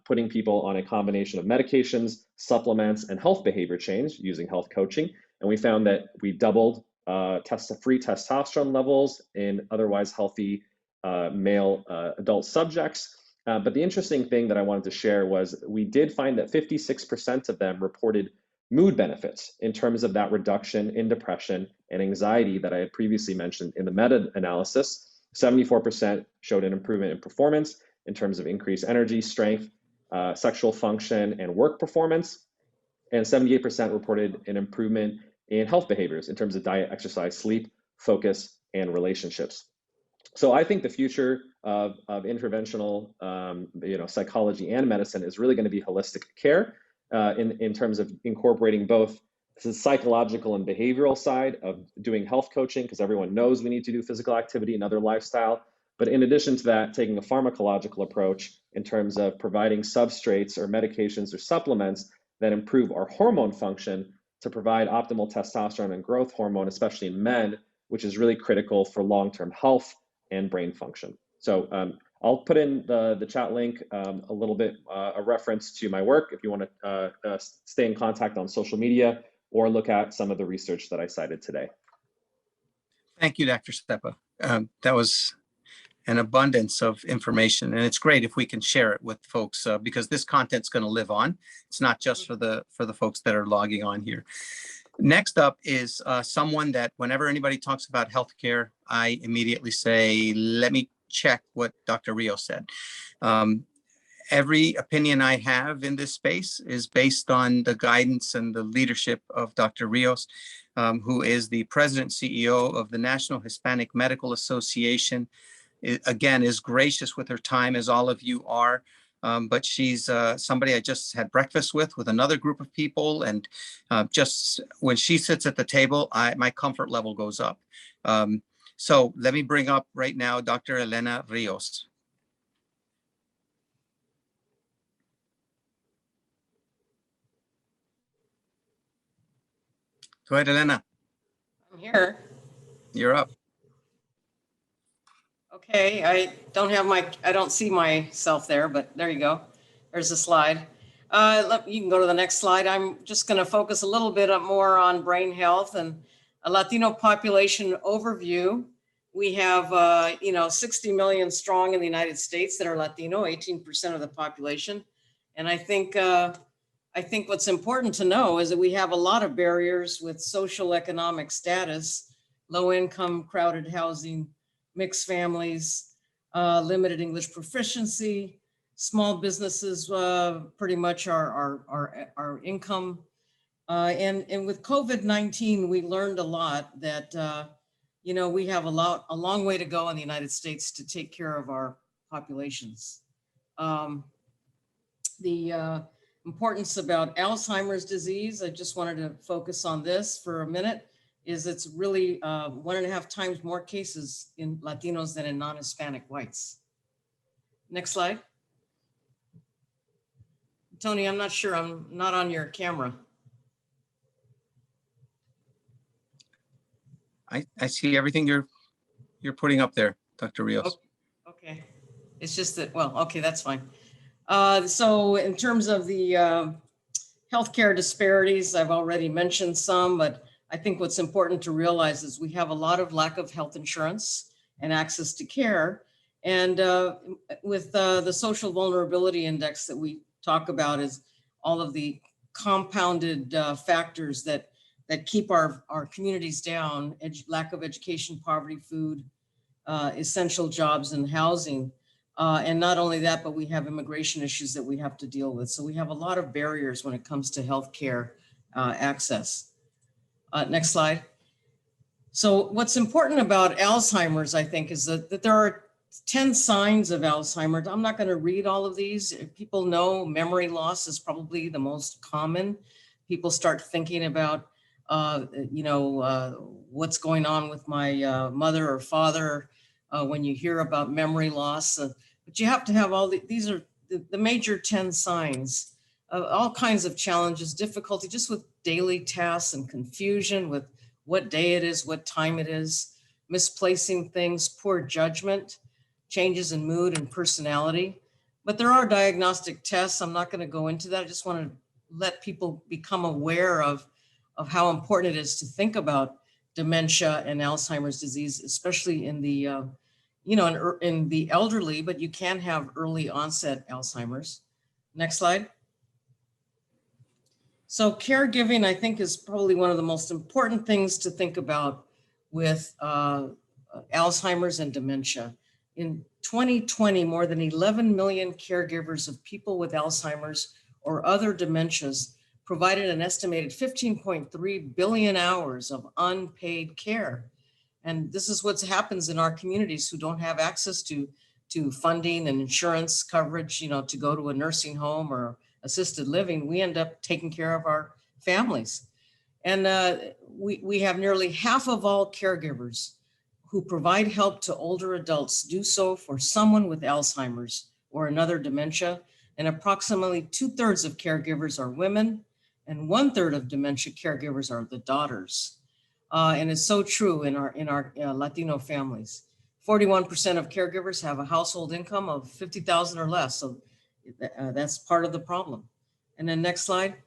putting people on a combination of medications, supplements, and health behavior change using health coaching. And we found that we doubled free testosterone levels in otherwise healthy male adult subjects. But the interesting thing that I wanted to share was we did find that 56% of them reported mood benefits in terms of that reduction in depression and anxiety that I had previously mentioned in the meta-analysis. 74% showed an improvement in performance in terms of increased energy, strength, sexual function, and work performance. And 78% reported an improvement in health behaviors in terms of diet, exercise, sleep, focus, and relationships. So I think the future of interventional psychology and medicine is really going to be holistic care in terms of incorporating both the psychological and behavioral side of doing health coaching, because everyone knows we need to do physical activity and other lifestyle. But in addition to that, taking a pharmacological approach in terms of providing substrates or medications or supplements that improve our hormone function to provide optimal testosterone and growth hormone, especially in men, which is really critical for long-term health and brain function. So I'll put in the chat link a little bit, a reference to my work if you want to stay in contact on social media or look at some of the research that I cited today. Thank you, Dr. Stepa. That was an abundance of information, and it's great if we can share it with folks because this content's going to live on. It's not just for the folks that are logging on here. Next up is someone that whenever anybody talks about healthcare, I immediately say, let me check what Dr. Rios said. Every opinion I have in this space is based on the guidance and the leadership of Dr. Rios, who is the president CEO of the National Hispanic Medical Association. Again, is gracious with her time, as all of you are. But she's somebody I just had breakfast with another group of people. And just when she sits at the table, my comfort level goes up. So let me bring up right now Dr. Elena Rios. Go ahead, Elena. I'm here. You're up. Okay, I don't see myself there, but there you go. There's the slide. You can go to the next slide. I'm just going to focus a little bit more on brain health and a Latino population overview. We have, 60 million strong in the United States that are Latino, 18% of the population. And I think what's important to know is that we have a lot of barriers with social economic status, low income, crowded housing, mixed families, limited English proficiency, small businesses, pretty much our income. And with COVID-19, we learned a lot that, we have a long way to go in the United States to take care of our populations. The importance about Alzheimer's disease, I just wanted to focus on this for a minute, is it's really 1.5 times more cases in Latinos than in non-Hispanic whites. Next slide. Tony, I'm not sure, I'm not on your camera. I see everything you're putting up there, Dr. Rios. Okay, it's just that, well, okay, that's fine. So in terms of the healthcare disparities, I've already mentioned some, but I think what's important to realize is we have a lot of lack of health insurance and access to care. And with the social vulnerability index that we talk about is all of the compounded factors that keep our communities down, lack of education, poverty, food, essential jobs and housing. And not only that, but we have immigration issues that we have to deal with. So we have a lot of barriers when it comes to healthcare access. Next slide. So what's important about Alzheimer's, I think, is that there are 10 signs of Alzheimer's. I'm not going to read all of these. People know memory loss is probably the most common. People start thinking about, what's going on with my mother or father when you hear about memory loss. But you have to have these are the major 10 signs. All kinds of challenges, difficulty just with daily tasks and confusion with what day it is, what time it is, misplacing things, poor judgment, changes in mood and personality, But there are diagnostic tests. I'm not going to go into that. I just want to let people become aware of how important it is to think about dementia and Alzheimer's disease, especially in the, in the elderly, but you can have early onset Alzheimer's. Next slide. So caregiving, I think, is probably one of the most important things to think about with Alzheimer's and dementia. In 2020, more than 11 million caregivers of people with Alzheimer's or other dementias provided an estimated 15.3 billion hours of unpaid care. And this is what happens in our communities who don't have access to funding and insurance coverage, to go to a nursing home or assisted living. We end up taking care of our families. And we have nearly half of all caregivers who provide help to older adults do so for someone with Alzheimer's or another dementia. And approximately 2/3 of caregivers are women, and 1/3 of dementia caregivers are the daughters. And it's so true in our Latino families. 41% of caregivers have a household income of 50,000 or less. So that's part of the problem. And then next slide.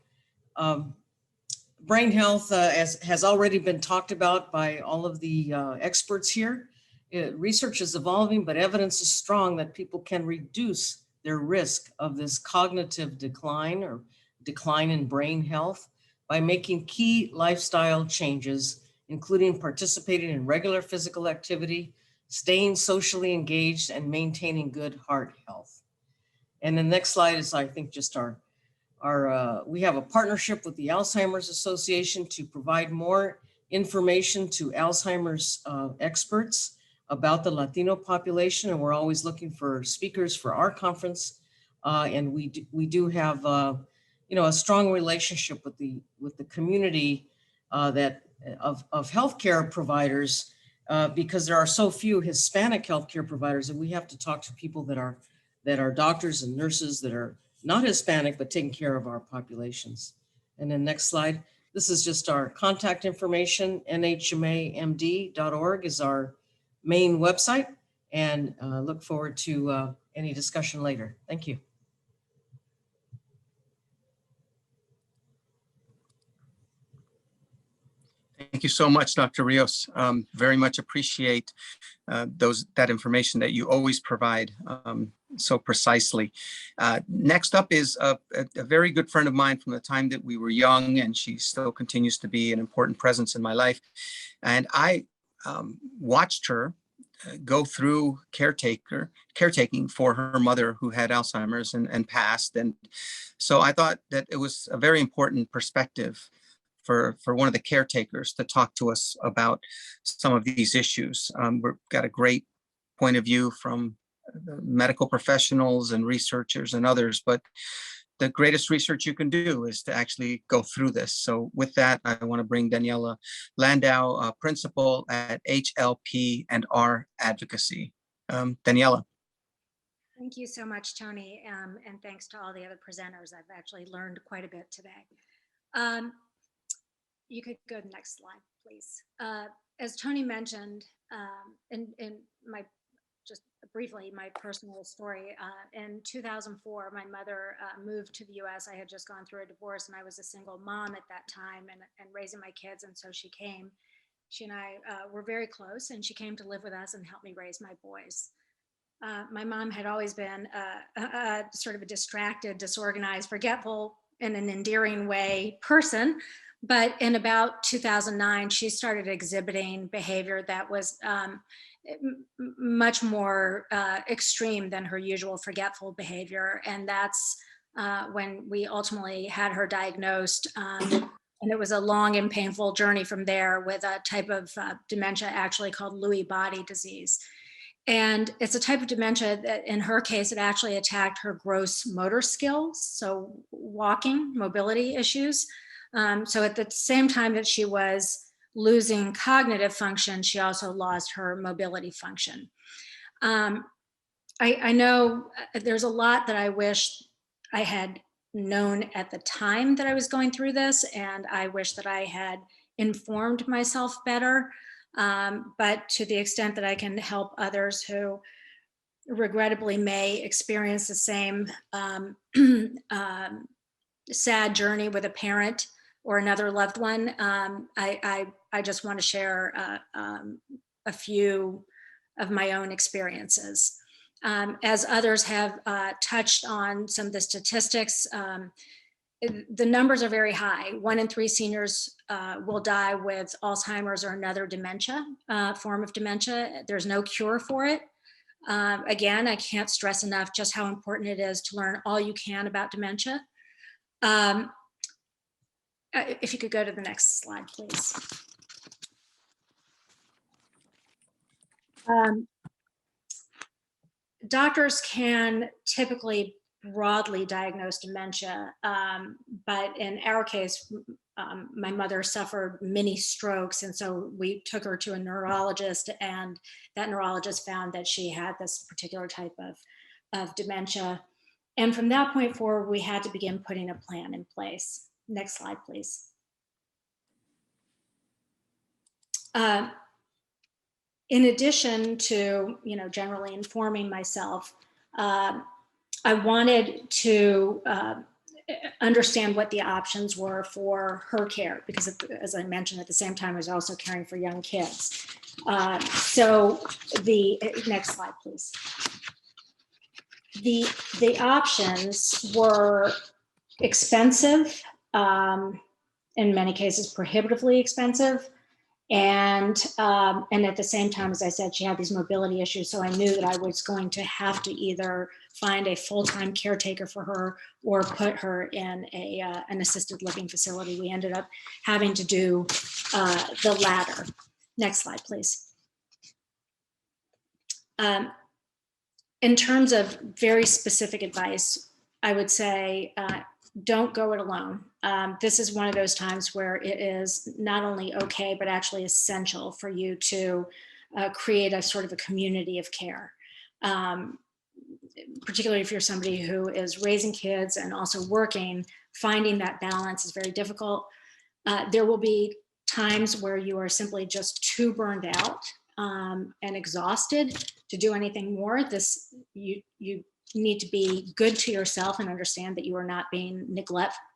Brain health has already been talked about by all of the experts here. Research is evolving, but evidence is strong that people can reduce their risk of this cognitive decline or decline in brain health by making key lifestyle changes, including participating in regular physical activity, staying socially engaged, and maintaining good heart health. And the next slide is, I think, just we have a partnership with the Alzheimer's Association to provide more information to Alzheimer's experts about the Latino population. And we're always looking for speakers for our conference. And we do have, a strong relationship with the community of healthcare providers because there are so few Hispanic healthcare providers, and we have to talk to people that are doctors and nurses that are not Hispanic, but taking care of our populations. And then next slide. This is just our contact information. nhmamd.org is our main website, and look forward to any discussion later. Thank you. Thank you so much, Dr. Rios. Very much appreciate that information that you always provide so precisely. Next up is a very good friend of mine from the time that we were young, and she still continues to be an important presence in my life. And I watched her go through caretaking for her mother who had Alzheimer's and passed. And so I thought that it was a very important perspective for one of the caretakers to talk to us about some of these issues. We've got a great point of view from the medical professionals and researchers and others, but the greatest research you can do is to actually go through this. So with that, I want to bring Daniela Landau, principal at HLP and R Advocacy. Daniela. Thank you so much, Tony, and thanks to all the other presenters. I've actually learned quite a bit today. You could go to the next slide, please. As Tony mentioned, in my, just briefly, my personal story, in 2004, my mother moved to the US. I had just gone through a divorce and I was a single mom at that time and raising my kids. And so she came, she and I were very close, and she came to live with us and help me raise my boys. My mom had always been sort of a distracted, disorganized, forgetful, in an endearing way person. But in about 2009, she started exhibiting behavior that was much more extreme than her usual forgetful behavior. And that's when we ultimately had her diagnosed. And it was a long and painful journey from there with a type of dementia actually called Lewy body disease. And it's a type of dementia that in her case, it actually attacked her gross motor skills. So walking, mobility issues. So at the same time that she was losing cognitive function, she also lost her mobility function. I know there's a lot that I wish I had known at the time that I was going through this, and I wish that I had informed myself better. But to the extent that I can help others who regrettably may experience the same sad journey with a parent or another loved one. I just want to share a few of my own experiences. As others have touched on some of the statistics, the numbers are very high. 1 in 3 seniors will die with Alzheimer's or another dementia, form of dementia. There's no cure for it. Again, I can't stress enough just how important it is to learn all you can about dementia. If you could go to the next slide, please. Doctors can typically broadly diagnose dementia, but in our case, my mother suffered many strokes, and so we took her to a neurologist, and that neurologist found that she had this particular type of dementia. And from that point forward, we had to begin putting a plan in place. Next slide, please. In addition to, generally informing myself, I wanted to understand what the options were for her care, because as I mentioned, at the same time, I was also caring for young kids. So the next slide, please. The options were expensive, in many cases prohibitively expensive. And at the same time, as I said, she had these mobility issues. So I knew that I was going to have to either find a full-time caretaker for her or put her in an assisted living facility. We ended up having to do the latter. Next slide, please. In terms of very specific advice, I would say, don't go it alone. This is one of those times where it is not only okay, but actually essential for you to create a sort of a community of care. Particularly if you're somebody who is raising kids and also working, finding that balance is very difficult. There will be times where you are simply just too burned out and exhausted to do anything more. You need to be good to yourself and understand that you are not being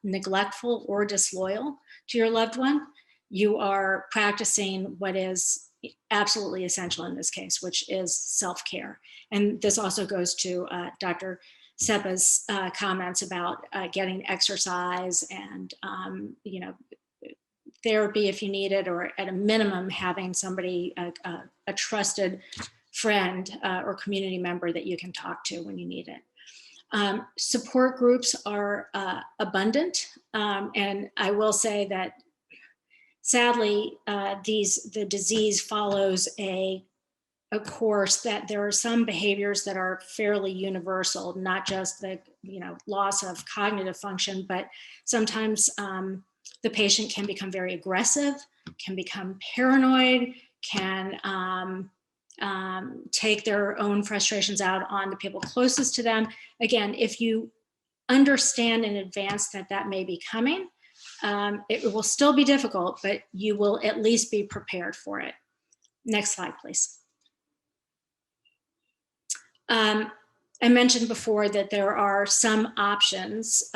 neglectful or disloyal to your loved one. You are practicing what is absolutely essential in this case, which is self-care. And this also goes to Dr. Seppa's comments about getting exercise and therapy if you need it, or at a minimum having somebody, a trusted friend or community member that you can talk to when you need it. Support groups are abundant, and I will say that sadly, the disease follows a course that there are some behaviors that are fairly universal, not just the loss of cognitive function, but sometimes the patient can become very aggressive, can become paranoid, can take their own frustrations out on the people closest to them. Again, if you understand in advance that that may be coming, it will still be difficult, but you will at least be prepared for it. Next slide, please. I mentioned before that there are some options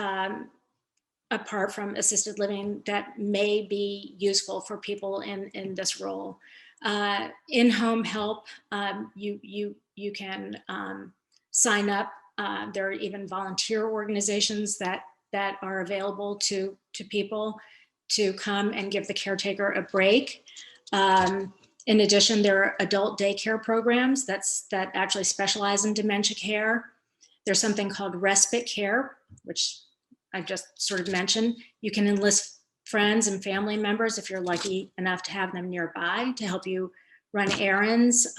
apart from assisted living that may be useful for people in this role. In-home help, you can sign up. There are even volunteer organizations that are available to people to come and give the caretaker a break. In addition, there are adult daycare programs that actually specialize in dementia care. There's something called respite care, which I've just sort of mentioned. You can enlist friends and family members if you're lucky enough to have them nearby to help you run errands,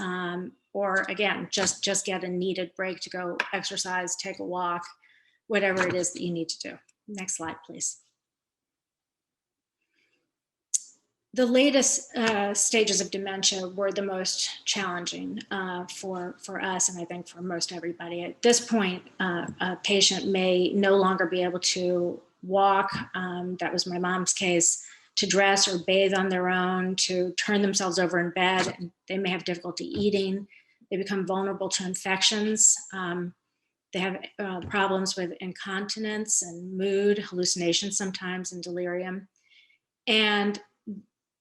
or again, just get a needed break to go exercise, take a walk, whatever it is that you need to do. Next slide, please. The latest stages of dementia were the most challenging for us, and I think for most everybody. At this point, a patient may no longer be able to walk. That was my mom's case. To dress or bathe on their own, to turn themselves over in bed. They may have difficulty eating. They become vulnerable to infections. They have problems with incontinence and mood, hallucinations sometimes, and delirium. And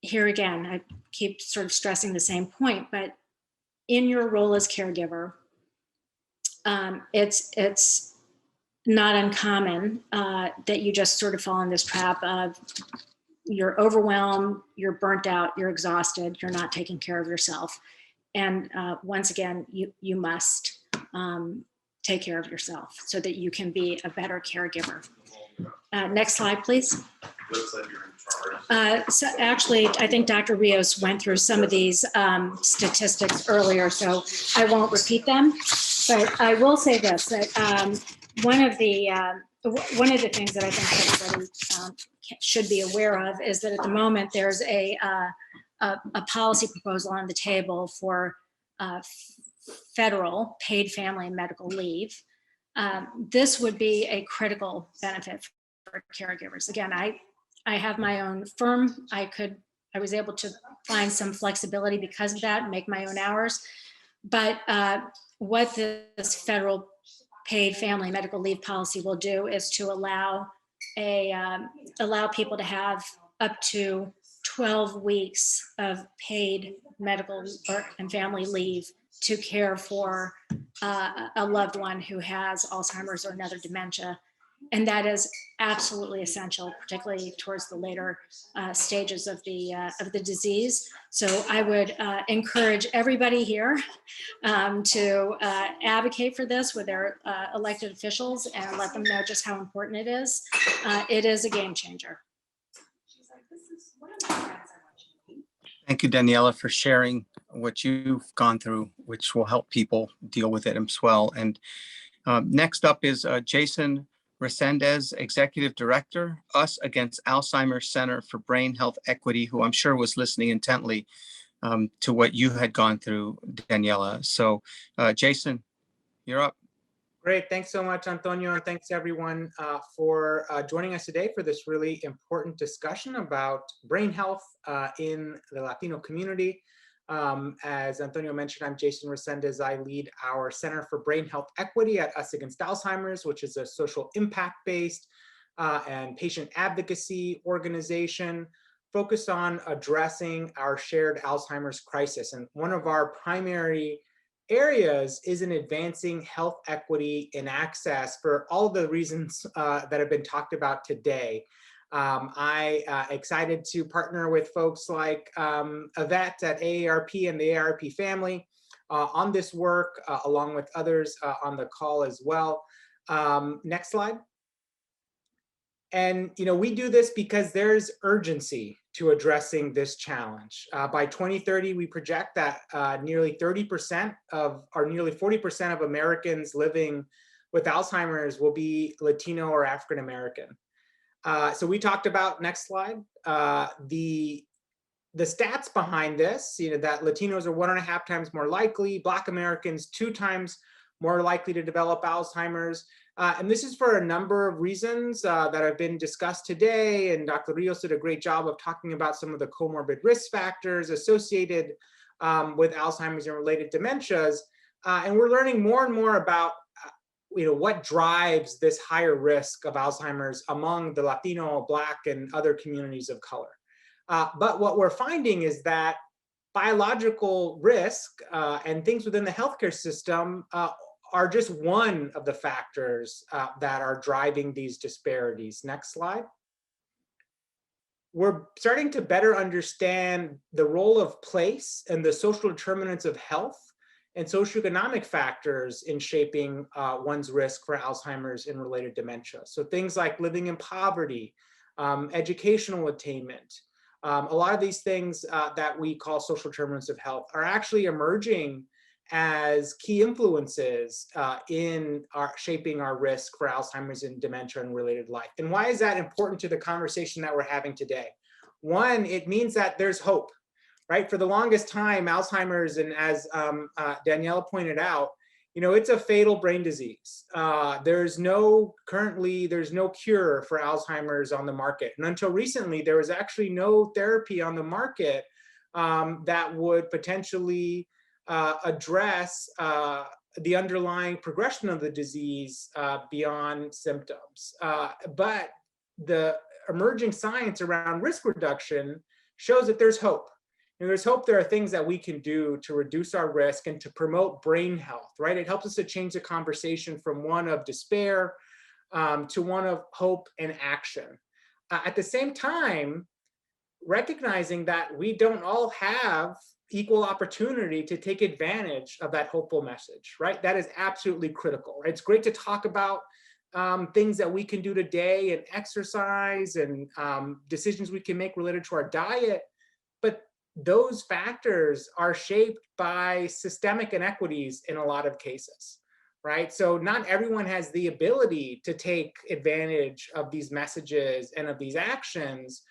here again, I keep sort of stressing the same point, but in your role as caregiver, it's not uncommon that you just sort of fall in this trap of you're overwhelmed, you're burnt out, you're exhausted, you're not taking care of yourself. And once again, you must take care of yourself so that you can be a better caregiver. Next slide, please. So actually, I think Dr. Rios went through some of these statistics earlier, so I won't repeat them. But I will say this, that one of the things that I think everybody should be aware of is that at the moment there's a policy proposal on the table for federal paid family and medical leave. This would be a critical benefit for caregivers. Again, I have my own firm. I was able to find some flexibility because of that, make my own hours. But what this federal paid family medical leave policy will do is to allow people to have up to 12 weeks of paid medical and family leave to care for a loved one who has Alzheimer's or another dementia. And that is absolutely essential, particularly towards the later stages of the disease. So I would encourage everybody here to advocate for this with their elected officials and let them know just how important it is. It is a game changer. Thank you, Daniela, for sharing what you've gone through, which will help people deal with it as well. And next up is Jason Resendez, Executive Director, Us Against Alzheimer's Center for Brain Health Equity, who I'm sure was listening intently to what you had gone through, Daniela. So Jason, you're up. Great. Thanks so much, Antonio. And thanks everyone for joining us today for this really important discussion about brain health in the Latino community. As Antonio mentioned, I'm Jason Resendez. I lead our Center for Brain Health Equity at Us Against Alzheimer's, which is a social impact-based and patient advocacy organization focused on addressing our shared Alzheimer's crisis. And one of our primary areas is in advancing health equity and access for all the reasons that have been talked about today. I'm excited to partner with folks like Yvette at AARP and the AARP family on this work, along with others on the call as well. Next slide. And we do this because there's urgency to addressing this challenge. By 2030, we project that nearly 30% of, or nearly 40% of Americans living with Alzheimer's will be Latino or African American. So we talked about, next slide, the stats behind this, that Latinos are 1.5 times more likely, Black Americans 2 times more likely to develop Alzheimer's. And this is for a number of reasons that have been discussed today. And Dr. Rios did a great job of talking about some of the comorbid risk factors associated with Alzheimer's and related dementias. And we're learning more and more about what drives this higher risk of Alzheimer's among the Latino, Black, and other communities of color. But what we're finding is that biological risk and things within the healthcare system are just one of the factors that are driving these disparities. Next slide. We're starting to better understand the role of place and the social determinants of health and socioeconomic factors in shaping one's risk for Alzheimer's and related dementia. So things like living in poverty, educational attainment, a lot of these things that we call social determinants of health are actually emerging as key influences in shaping our risk for Alzheimer's and dementia and related life. And why is that important to the conversation that we're having today? One, it means that there's hope. Right, for the longest time, Alzheimer's, and as Daniela pointed out, it's a fatal brain disease. There's no cure for Alzheimer's on the market. And until recently, there was actually no therapy on the market that would potentially address the underlying progression of the disease beyond symptoms. But the emerging science around risk reduction shows that there's hope. And there's hope there are things that we can do to reduce our risk and to promote brain health, right? It helps us to change the conversation from one of despair to one of hope and action. At the same time, recognizing that we don't all have equal opportunity to take advantage of that hopeful message, right? That is absolutely critical. Right? It's great to talk about things that we can do today and exercise and decisions we can make related to our diet, but those factors are shaped by systemic inequities in a lot of cases, right? So not everyone has the ability to take advantage of these messages and of these actions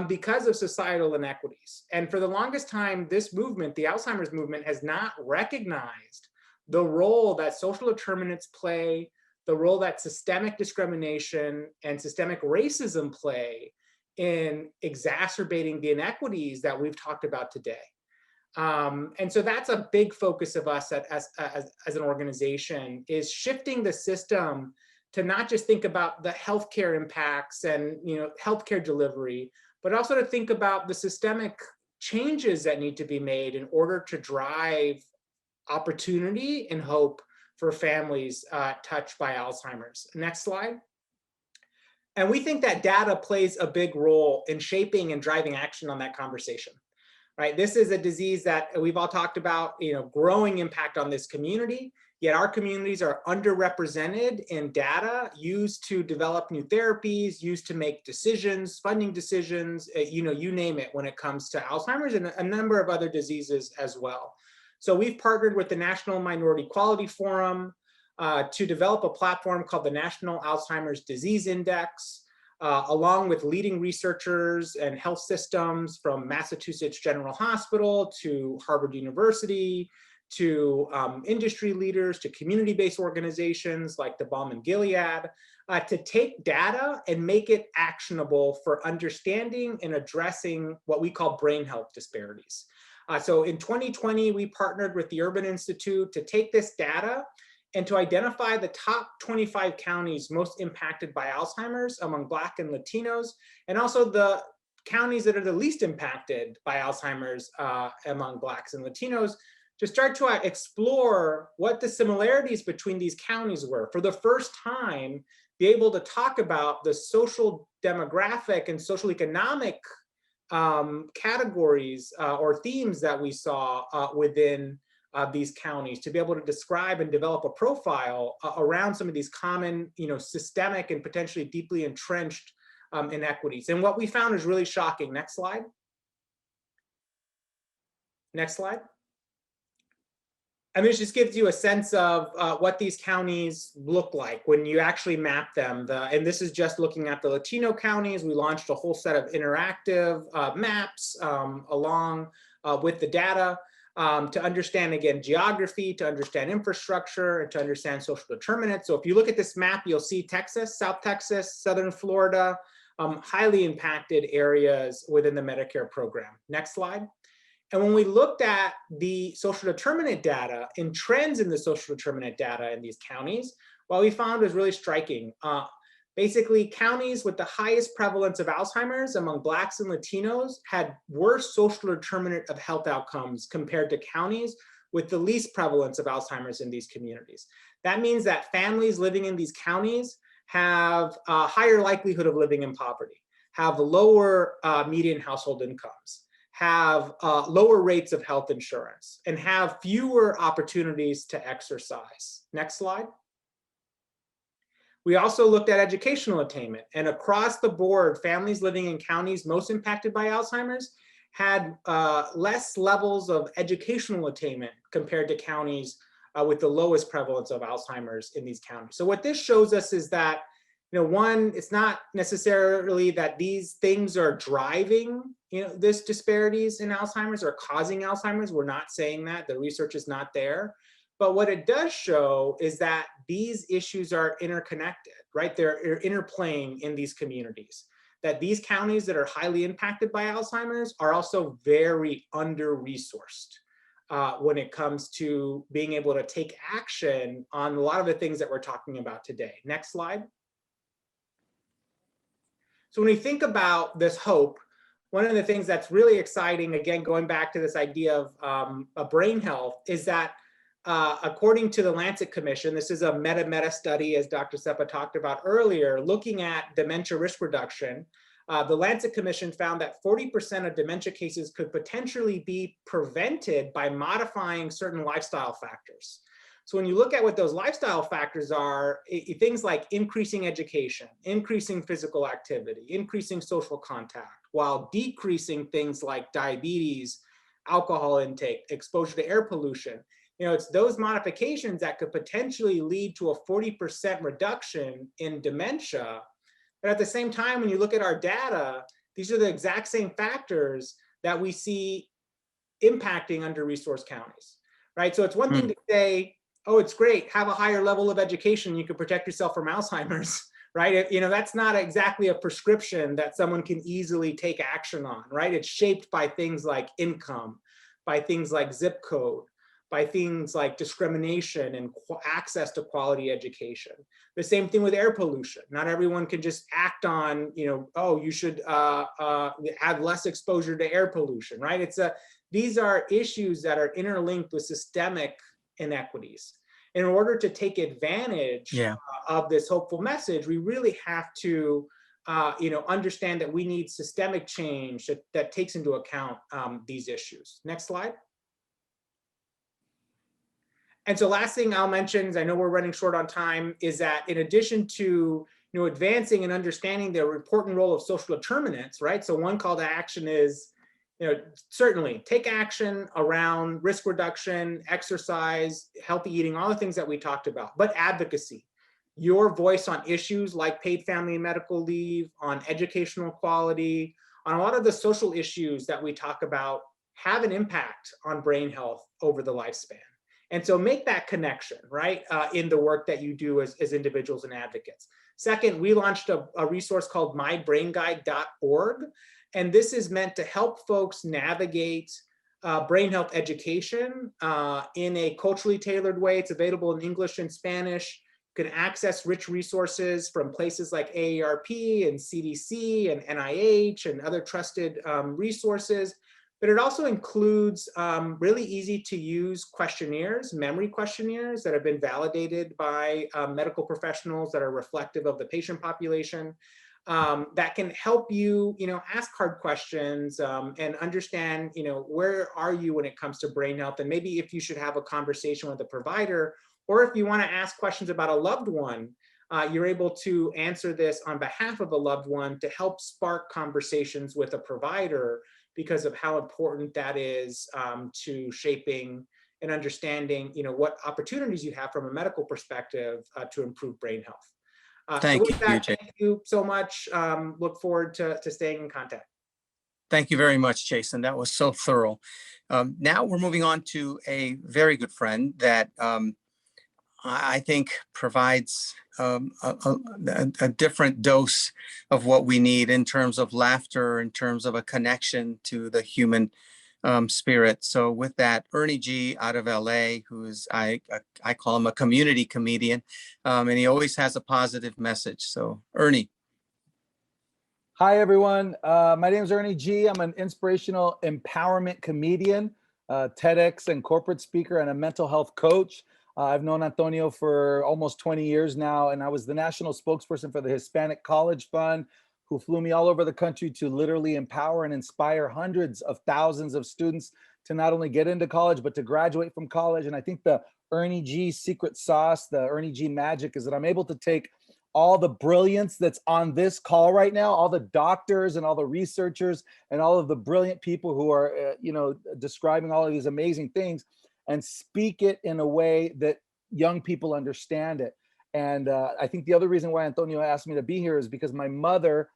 because of societal inequities. And for the longest time, this movement, the Alzheimer's movement, has not recognized the role that social determinants play, the role that systemic discrimination and systemic racism play in exacerbating the inequities that we've talked about today. And so that's a big focus of us as an organization, is shifting the system to not just think about the healthcare impacts and healthcare delivery, but also to think about the systemic changes that need to be made in order to drive opportunity and hope for families touched by Alzheimer's. Next slide. And we think that data plays a big role in shaping and driving action on that conversation, right? This is a disease that we've all talked about, growing impact on this community, yet our communities are underrepresented in data used to develop new therapies, used to make decisions, funding decisions, you name it when it comes to Alzheimer's and a number of other diseases as well. So we've partnered with the National Minority Quality Forum to develop a platform called the National Alzheimer's Disease Index, along with leading researchers and health systems from Massachusetts General Hospital to Harvard University, to industry leaders, to community-based organizations like the Balm and Gilead, to take data and make it actionable for understanding and addressing what we call brain health disparities. So in 2020, we partnered with the Urban Institute to take this data and to identify the top 25 counties most impacted by Alzheimer's among Black and Latinos, and also the counties that are the least impacted by Alzheimer's among Blacks and Latinos, to start to explore what the similarities between these counties were. For the first time, be able to talk about the social demographic and social economic categories or themes that we saw within these counties, to be able to describe and develop a profile around some of these common, systemic and potentially deeply entrenched inequities. And what we found is really shocking. Next slide. Next slide. And this just gives you a sense of what these counties look like when you actually map them. And this is just looking at the Latino counties. We launched a whole set of interactive maps along with the data to understand, again, geography, to understand infrastructure, and to understand social determinants. So if you look at this map, you'll see Texas, South Texas, Southern Florida, highly impacted areas within the Medicare program. Next slide. And when we looked at the social determinant data and trends in the social determinant data in these counties, what we found was really striking. Basically, counties with the highest prevalence of Alzheimer's among Blacks and Latinos had worse social determinant of health outcomes compared to counties with the least prevalence of Alzheimer's in these communities. That means that families living in these counties have a higher likelihood of living in poverty, have lower median household incomes, have lower rates of health insurance, and have fewer opportunities to exercise. Next slide. We also looked at educational attainment, and across the board, families living in counties most impacted by Alzheimer's had less levels of educational attainment compared to counties with the lowest prevalence of Alzheimer's in these counties. So what this shows us is that, one, it's not necessarily that these things are driving, this disparities in Alzheimer's or causing Alzheimer's. We're not saying that. The research is not there. But what it does show is that these issues are interconnected, right? They're interplaying in these communities. That these counties that are highly impacted by Alzheimer's are also very under-resourced. when it comes to being able to take action on a lot of the things that we're talking about today. Next slide. So when we think about this hope, one of the things that's really exciting, again, going back to this idea of brain health, is that according to the Lancet Commission, this is a meta study, as Dr. Seppa talked about earlier, looking at dementia risk reduction. The Lancet Commission found that 40% of dementia cases could potentially be prevented by modifying certain lifestyle factors. So when you look at what those lifestyle factors are, things like increasing education, increasing physical activity, increasing social contact, while decreasing things like diabetes, alcohol intake, exposure to air pollution. It's those modifications that could potentially lead to a 40% reduction in dementia. But at the same time, when you look at our data, these are the exact same factors that we see impacting under-resourced counties, right? So it's one thing to say, oh, it's great, have a higher level of education, you can protect yourself from Alzheimer's, right? That's not exactly a prescription that someone can easily take action on, right? It's shaped by things like income, by things like zip code, by things like discrimination and access to quality education. The same thing with air pollution. Not everyone can just act on, oh, you should have less exposure to air pollution, right? These are issues that are interlinked with systemic inequities. In order to take advantage of this hopeful message, we really have to understand that we need systemic change that takes into account these issues. Next slide. And so last thing I'll mention, I know we're running short on time, is that in addition to advancing and understanding the important role of social determinants, right? So one call to action is, certainly take action around risk reduction, exercise, healthy eating, all the things that we talked about, but advocacy. Your voice on issues like paid family and medical leave, on educational quality, on a lot of the social issues that we talk about have an impact on brain health over the lifespan. And so make that connection, right, in the work that you do as individuals and advocates. Second, we launched a resource called mybrainguide.org. And this is meant to help folks navigate brain health education in a culturally tailored way. It's available in English and Spanish. You can access rich resources from places like AARP and CDC and NIH and other trusted resources. But it also includes really easy to use questionnaires, memory questionnaires that have been validated by medical professionals that are reflective of the patient population. That can help you, ask hard questions and understand, where are you when it comes to brain health, and maybe if you should have a conversation with a provider, or if you want to ask questions about a loved one, you're able to answer this on behalf of a loved one to help spark conversations with a provider because of how important that is to shaping and understanding, what opportunities you have from a medical perspective to improve brain health. Thank so with you, that, Jay. thank you so much. Look forward to staying in contact. Thank you very much, Jason. That was so thorough. Now we're moving on to a very good friend that I think provides a different dose of what we need in terms of laughter, in terms of a connection to the human spirit. So with that, Ernie G out of LA, who is, I call him a community comedian, and he always has a positive message. So Ernie. Hi, everyone. My name is Ernie G. I'm an inspirational empowerment comedian, TEDx and corporate speaker, and a mental health coach. I've known Antonio for almost 20 years now, and I was the national spokesperson for the Hispanic College Fund, who flew me all over the country to literally empower and inspire hundreds of thousands of students to not only get into college, but to graduate from college. And I think the Ernie G secret sauce, the Ernie G magic, is that I'm able to take all the brilliance that's on this call right now, all the doctors and all the researchers and all of the brilliant people who are, describing all of these amazing things, and speak it in a way that young people understand it. And I think the other reason why Antonio asked me to be here is because my mother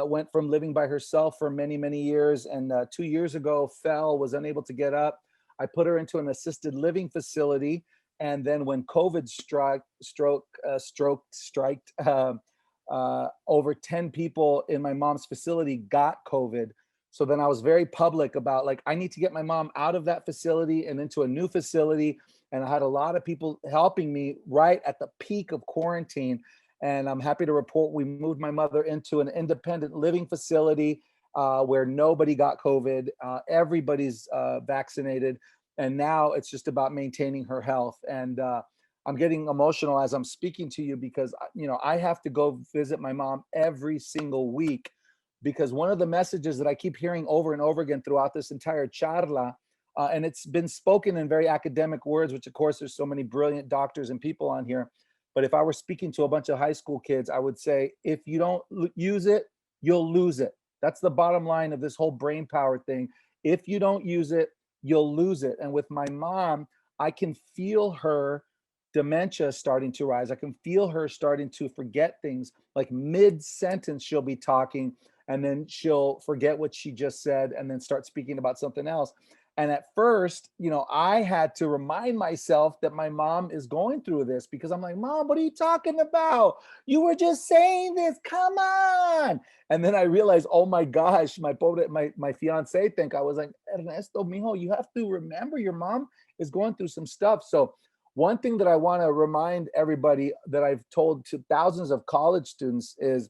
went from living by herself for many, many years, and 2 years ago was unable to get up. I put her into an assisted living facility. And then when COVID striked, over 10 people in my mom's facility got COVID. So then I was very public about like, I need to get my mom out of that facility and into a new facility. And I had a lot of people helping me right at the peak of quarantine. And I'm happy to report we moved my mother into an independent living facility where nobody got COVID. Everybody's vaccinated. And now it's just about maintaining her health. And I'm getting emotional as I'm speaking to you because, you know, I have to go visit my mom every single week, because one of the messages that I keep hearing over and over again throughout this entire charla, and it's been spoken in very academic words, which of course there's so many brilliant doctors and people on here. But if I were speaking to a bunch of high school kids, I would say, if you don't use it, you'll lose it. That's the bottom line of this whole brain power thing. If you don't use it, you'll lose it. And with my mom, I can feel her dementia starting to rise. I can feel her starting to forget things. Like mid-sentence, she'll be talking and then she'll forget what she just said and then start speaking about something else. And at first, you know, I had to remind myself that my mom is going through this, because I'm like, Mom, what are you talking about? You were just saying this, come on. And then I realized, oh my gosh, my fiance think I was like, Ernesto, mijo, you have to remember your mom is going through some stuff. So one thing that I want to remind everybody that I've told to thousands of college students is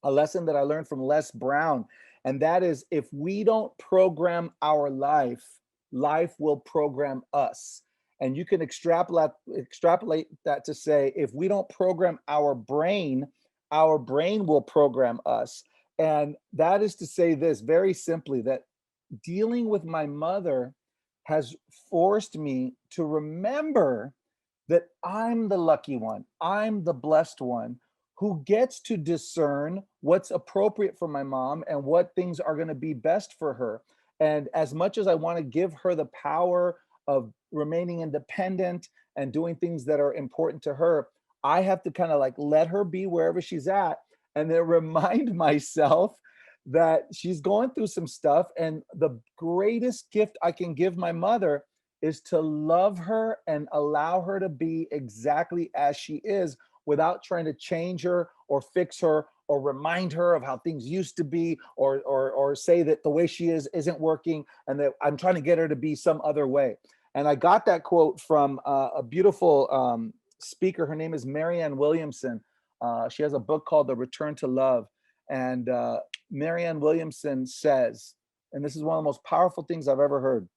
a lesson that I learned from Les Brown. And that is, if we don't program our life, life will program us. And you can extrapolate that to say, if we don't program our brain will program us. And that is to say this very simply, that dealing with my mother has forced me to remember that I'm the lucky one, I'm the blessed one who gets to discern what's appropriate for my mom and what things are going to be best for her. And as much as I want to give her the power of remaining independent and doing things that are important to her, I have to kind of like let her be wherever she's at, and then remind myself that she's going through some stuff. And the greatest gift I can give my mother is to love her and allow her to be exactly as she is, without trying to change her or fix her or remind her of how things used to be, or say that the way she is isn't working and that I'm trying to get her to be some other way. And I got that quote from a beautiful speaker. Her name is Marianne Williamson. She has a book called The Return to Love. And Marianne Williamson says, and this is one of the most powerful things I've ever heard,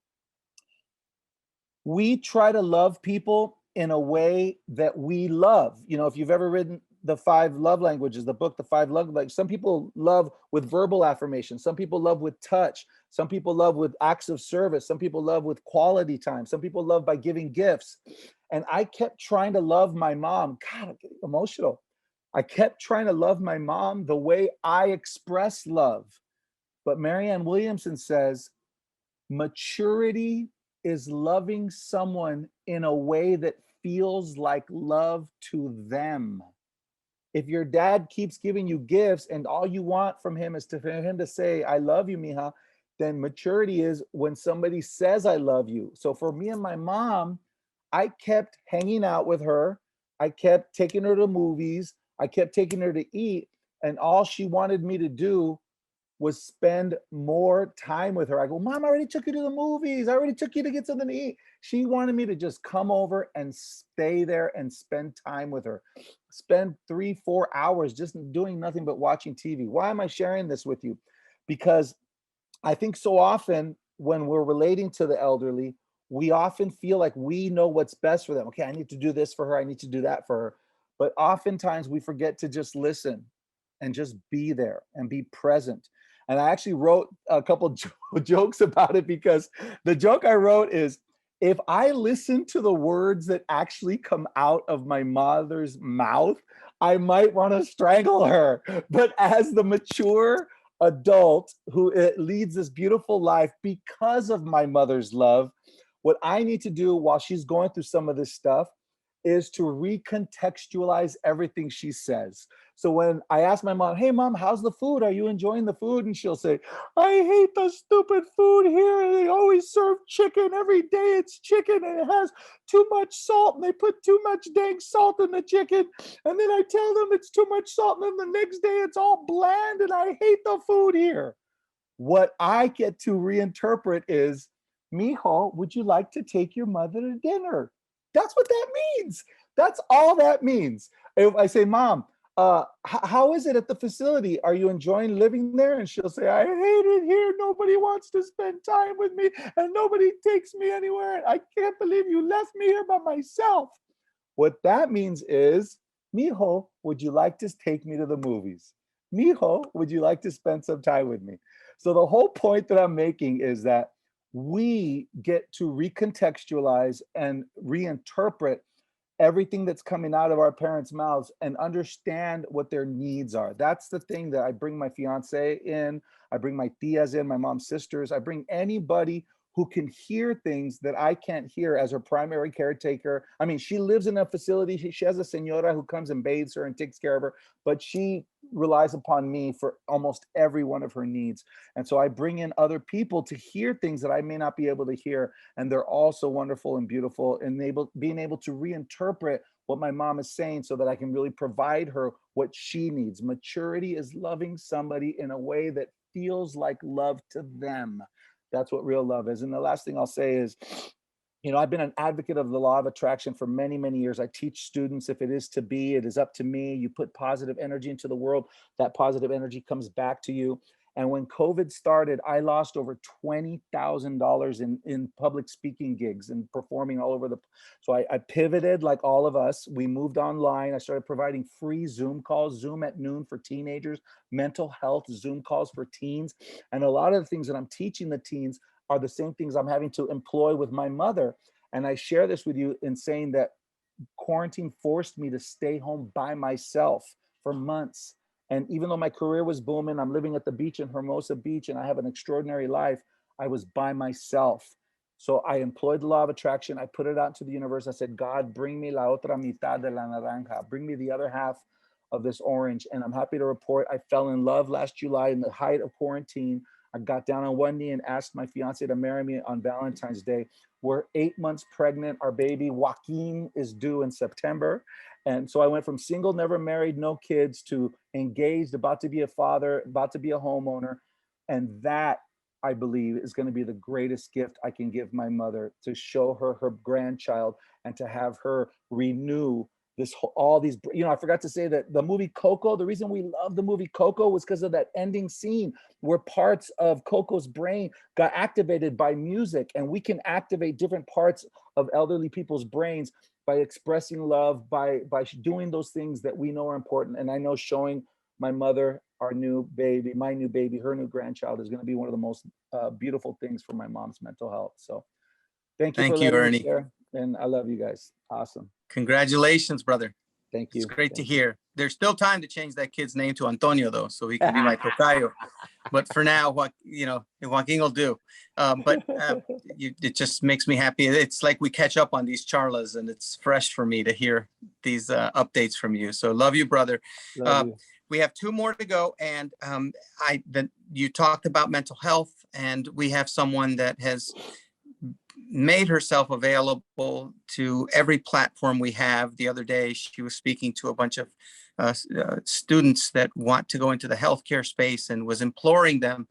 we try to love people in a way that we love. You know, if you've ever read the 5 love languages, the book, the 5 love languages, some people love with verbal affirmation. Some people love with touch. Some people love with acts of service. Some people love with quality time. Some people love by giving gifts. And I kept trying to love my mom. God, I'm getting emotional. I kept trying to love my mom the way I express love. But Marianne Williamson says, maturity is loving someone in a way that feels like love to them. If your dad keeps giving you gifts and all you want from him is for him to say, I love you, mija, then maturity is when somebody says, I love you. So for me and my mom, I kept hanging out with her. I kept taking her to movies. I kept taking her to eat. And all she wanted me to do was spend more time with her. I go, Mom, I already took you to the movies. I already took you to get something to eat. She wanted me to just come over and stay there and spend time with her. Spend 3-4 hours just doing nothing but watching TV. Why am I sharing this with you? Because I think so often when we're relating to the elderly, we often feel like we know what's best for them. Okay, I need to do this for her. I need to do that for her. But oftentimes we forget to just listen and just be there and be present. And I actually wrote a couple jokes about it, because the joke I wrote is, if I listen to the words that actually come out of my mother's mouth, I might want to strangle her. But as the mature adult who leads this beautiful life because of my mother's love, what I need to do while she's going through some of this stuff is to recontextualize everything she says. So when I ask my mom, hey mom, how's the food? Are you enjoying the food? And she'll say, I hate the stupid food here. They always serve chicken. Every day it's chicken and it has too much salt and they put too much dang salt in the chicken. And then I tell them it's too much salt and then the next day it's all bland and I hate the food here. What I get to reinterpret is, mijo, would you like to take your mother to dinner? That's what that means. That's all that means. If I say, Mom, how is it at the facility? Are you enjoying living there? And she'll say, I hate it here. Nobody wants to spend time with me and nobody takes me anywhere. I can't believe you left me here by myself. What that means is, mijo, would you like to take me to the movies? Mijo, would you like to spend some time with me? So the whole point that I'm making is that we get to recontextualize and reinterpret everything that's coming out of our parents' mouths and understand what their needs are. That's the thing that I bring my fiance in, I bring my tias in, my mom's sisters, I bring anybody who can hear things that I can't hear as her primary caretaker. I mean, she lives in a facility, she has a señora who comes and bathes her and takes care of her, but she relies upon me for almost every one of her needs. And so I bring in other people to hear things that I may not be able to hear. And they're also wonderful and beautiful, and being able to reinterpret what my mom is saying so that I can really provide her what she needs. Maturity is loving somebody in a way that feels like love to them. That's what real love is. And the last thing I'll say is, I've been an advocate of the law of attraction for many, many years. I teach students, if it is to be, it is up to me. You put positive energy into the world, that positive energy comes back to you. And when COVID started, I lost over $20,000 in public speaking gigs and performing all over so I pivoted like all of us. We moved online. I started providing free Zoom calls, Zoom at noon for teenagers, mental health, Zoom calls for teens. And a lot of the things that I'm teaching the teens are the same things I'm having to employ with my mother. And I share this with you in saying that quarantine forced me to stay home by myself for months. And even though my career was booming, I'm living at the beach in Hermosa Beach and I have an extraordinary life, I was by myself. So I employed the law of attraction. I put it out to the universe. I said, God, bring me la otra mitad de la naranja. Bring me the other half of this orange. And I'm happy to report I fell in love last July in the height of quarantine. I got down on one knee and asked my fiance to marry me on Valentine's Day. We're 8 months pregnant. Our baby Joaquin is due in September. And so I went from single, never married, no kids, to engaged, about to be a father, about to be a homeowner. And that, I believe, is going to be the greatest gift I can give my mother, to show her her grandchild and to have her renew all these, I forgot to say that the movie Coco, the reason we love the movie Coco was because of that ending scene where parts of Coco's brain got activated by music, and we can activate different parts of elderly people's brains by expressing love, by doing those things that we know are important. And I know showing my mother our new baby, my new baby, her new grandchild is going to be one of the most beautiful things for my mom's mental health. So thank you for letting me share. And I love you guys. Awesome. Congratulations, brother. Thank you. It's great to hear. There's still time to change that kid's name to Antonio, though, so he can be my tocayo. But for now, Joaquin will do. It just makes me happy. It's like we catch up on these charlas, and it's fresh for me to hear these updates from you. So love you, brother. Love you. We have 2 more to go, and you talked about mental health, and we have someone that has made herself available to every platform we have. The other day, she was speaking to a bunch of students that want to go into the healthcare space, and was imploring them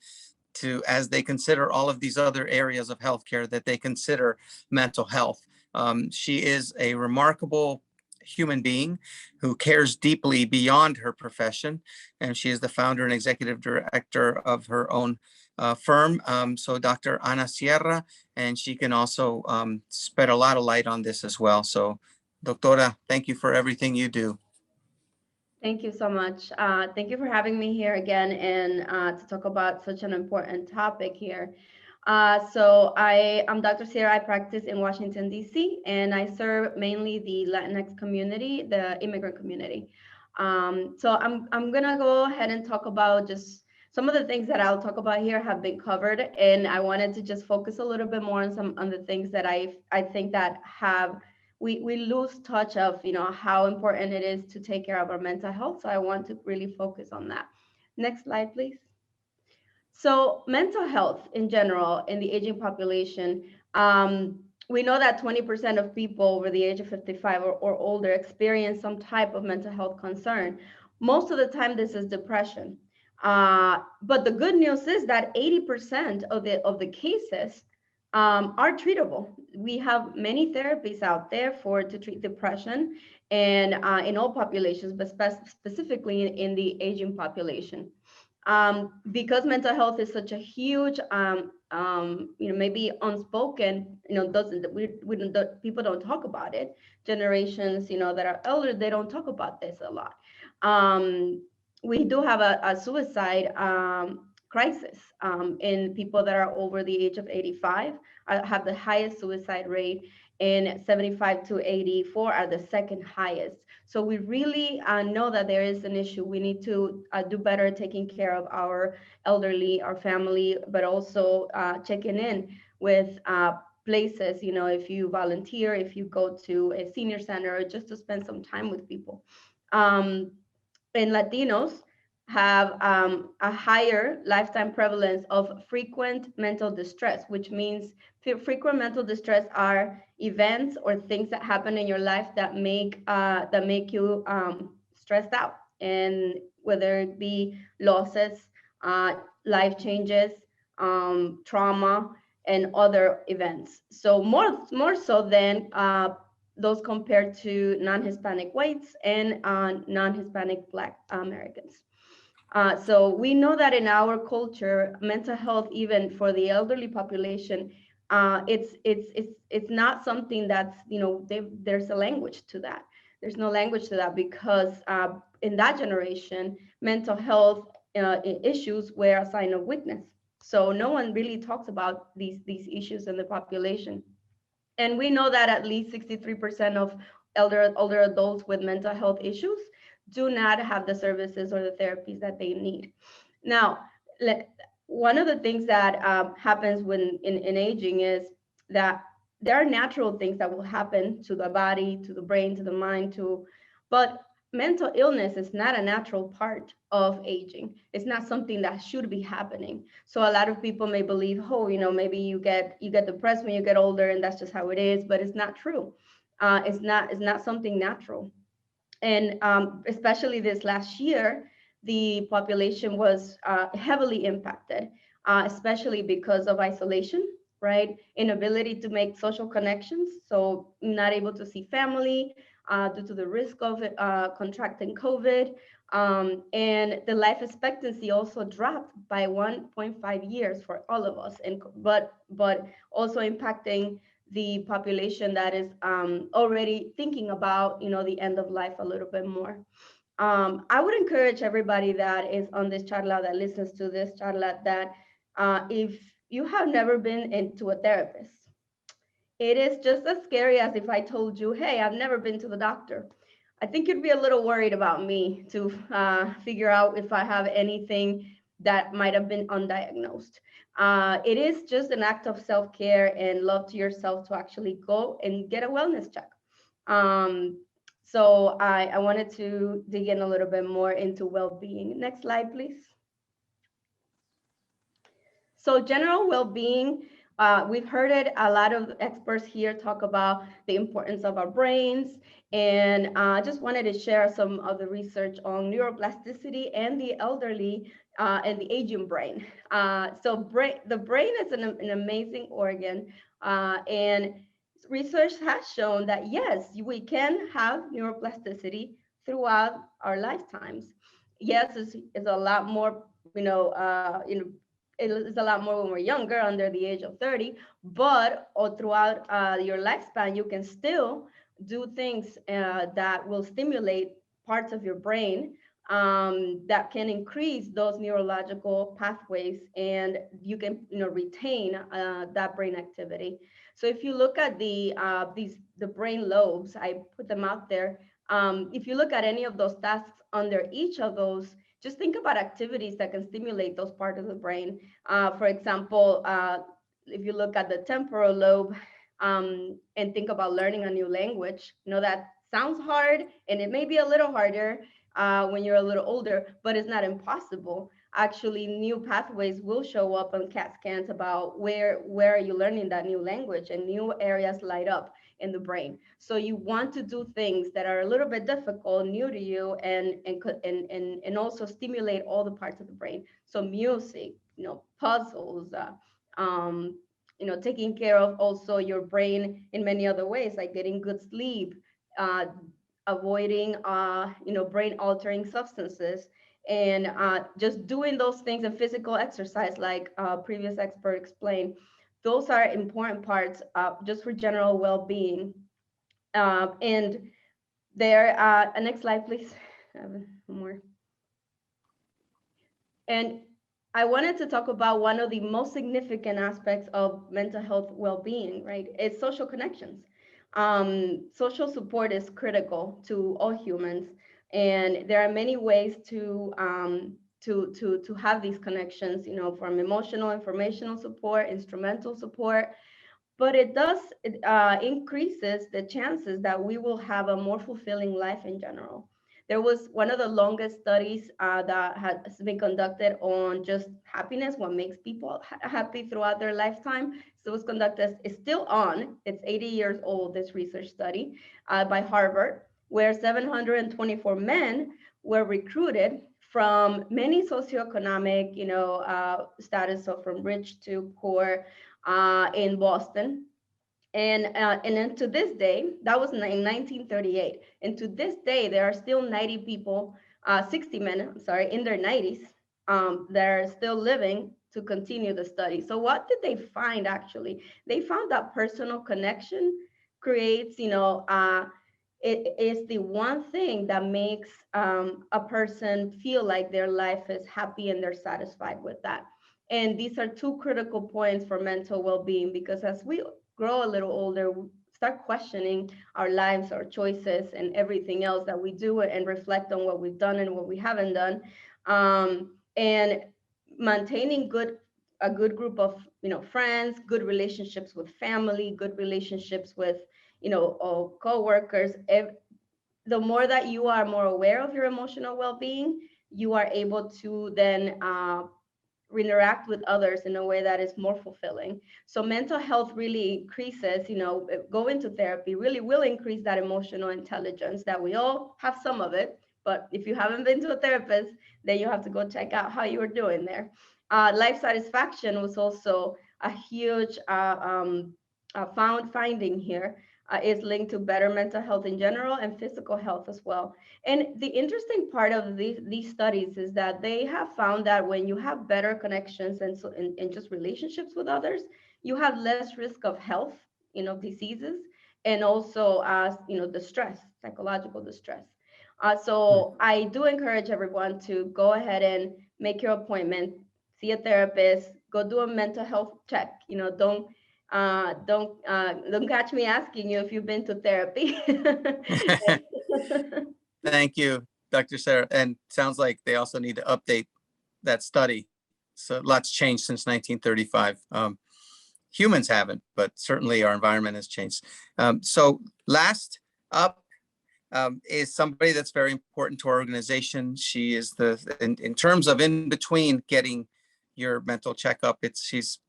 to, as they consider all of these other areas of healthcare, that they consider mental health. She is a remarkable human being who cares deeply beyond her profession, and she is the founder and executive director of her own firm. So Dr. Ana Sierra, and she can also spread a lot of light on this as well. So Doctora, thank you for everything you do. Thank you so much. Thank you for having me here again, and to talk about such an important topic here. So I'm Dr. Sierra. I practice in Washington, D.C., and I serve mainly the Latinx community, the immigrant community. So I'm gonna go ahead and talk about just some of the things that I'll talk about here have been covered, and I wanted to just focus a little bit more on the things that I think that we lose touch of, how important it is to take care of our mental health. So I want to really focus on that. Next slide, please. So mental health in general in the aging population, we know that 20% of people over the age of 55 or older experience some type of mental health concern. Most of the time, this is depression. But the good news is that 80% of the cases are treatable. We have many therapies out there to treat depression, and in all populations, but specifically in the aging population. Because mental health is such a huge, maybe unspoken, people don't talk about it. Generations, that are elder, they don't talk about this a lot. We do have a suicide crisis in people that are over the age of 85, have the highest suicide rate, and 75 to 84 are the second highest. So we really know that there is an issue. We need to do better taking care of our elderly, our family, but also checking in with places, if you volunteer, if you go to a senior center, just to spend some time with people. And Latinos have a higher lifetime prevalence of frequent mental distress, which means frequent mental distress are events or things that happen in your life that make you stressed out, and whether it be losses, life changes, trauma, and other events. So more so than those compared to non-Hispanic whites and non-Hispanic Black Americans. So we know that in our culture, mental health, even for the elderly population, it's not something that's, there's a language to that. There's no language to that because in that generation, mental health issues were a sign of weakness. So no one really talks about these issues in the population. And we know that at least 63% of older adults with mental health issues do not have the services or the therapies that they need. Now, one of the things that happens when in aging is that there are natural things that will happen to the body, to the brain, to the mind, but mental illness is not a natural part of aging. It's not something that should be happening. So a lot of people may believe, maybe you get depressed when you get older and that's just how it is, but it's not true. It's not something natural. And especially this last year, the population was heavily impacted, especially because of isolation, right? Inability to make social connections. So not able to see family due to the risk of contracting COVID. And the life expectancy also dropped by 1.5 years for all of us, but also impacting the population that is already thinking about, the end of life a little bit more. I would encourage everybody that is on this charla, that listens to this charla, that if you have never been into a therapist, it is just as scary as if I told you, hey, I've never been to the doctor. I think you'd be a little worried about me to figure out if I have anything that might have been undiagnosed. It is just an act of self-care and love to yourself to actually go and get a wellness check. So I wanted to dig in a little bit more into well-being. Next slide, please. So general well-being, we've heard it, a lot of experts here talk about the importance of our brains, and I just wanted to share some of the research on neuroplasticity and the elderly and the aging brain. So the brain is an amazing organ, and research has shown that yes, we can have neuroplasticity throughout our lifetimes. Yes, it's a lot more, it is a lot more when we're younger, under the age of 30, but throughout your lifespan, you can still do things that will stimulate parts of your brain that can increase those neurological pathways, and you can retain that brain activity. So if you look at the brain lobes, I put them out there. If you look at any of those tasks under each of those, just think about activities that can stimulate those parts of the brain. For example, if you look at the temporal lobe and think about learning a new language, that sounds hard, and it may be a little harder when you're a little older, but it's not impossible. Actually, new pathways will show up on CAT scans about where are you learning that new language, and new areas light up. in the brain. So you want to do things that are a little bit difficult, new to you, and also stimulate all the parts of the brain. So music, puzzles, taking care of also your brain in many other ways, like getting good sleep, avoiding, brain altering substances, and just doing those things, and physical exercise, like previous expert explained. Those are important parts just for general well-being. And there, next slide, please. I have one more. And I wanted to talk about one of the most significant aspects of mental health well-being, right? It's social connections. Social support is critical to all humans, and there are many ways to have these connections, from emotional, informational support, instrumental support, but it does increases the chances that we will have a more fulfilling life in general. There was one of the longest studies that has been conducted on just happiness, what makes people happy throughout their lifetime. So it was conducted, it's still on, it's 80 years old, this research study by Harvard, where 724 men were recruited from many socioeconomic, status, so from rich to poor in Boston. And then to this day, that was in 1938. And to this day, there are still 90 people, 60 men, I'm sorry, in their 90s that are still living to continue the study. So what did they find actually? They found that personal connection creates, it is the one thing that makes a person feel like their life is happy and they're satisfied with that. And these are two critical points for mental well-being, because as we grow a little older, we start questioning our lives, our choices, and everything else that we do, and reflect on what we've done and what we haven't done. And maintaining a good group of friends, good relationships with family, good relationships with co-workers. The more that you are more aware of your emotional well-being, you are able to then interact with others in a way that is more fulfilling. So mental health really increases, going to therapy really will increase that emotional intelligence that we all have some of it. But if you haven't been to a therapist, then you have to go check out how you are doing there. Life satisfaction was also a huge finding here. Is linked to better mental health in general and physical health as well. And the interesting part of these studies is that they have found that when you have better connections and just relationships with others, you have less risk of health, diseases, and also distress, psychological distress. So I do encourage everyone to go ahead and make your appointment, see a therapist, go do a mental health check. Don't catch me asking you if you've been to therapy. Thank you, Dr. Sarah. And sounds like they also need to update that study. So lots changed since 1935. Humans haven't, but certainly our environment has changed. So last up is somebody that's very important to our organization. She is in terms of in between getting your mental checkup, she's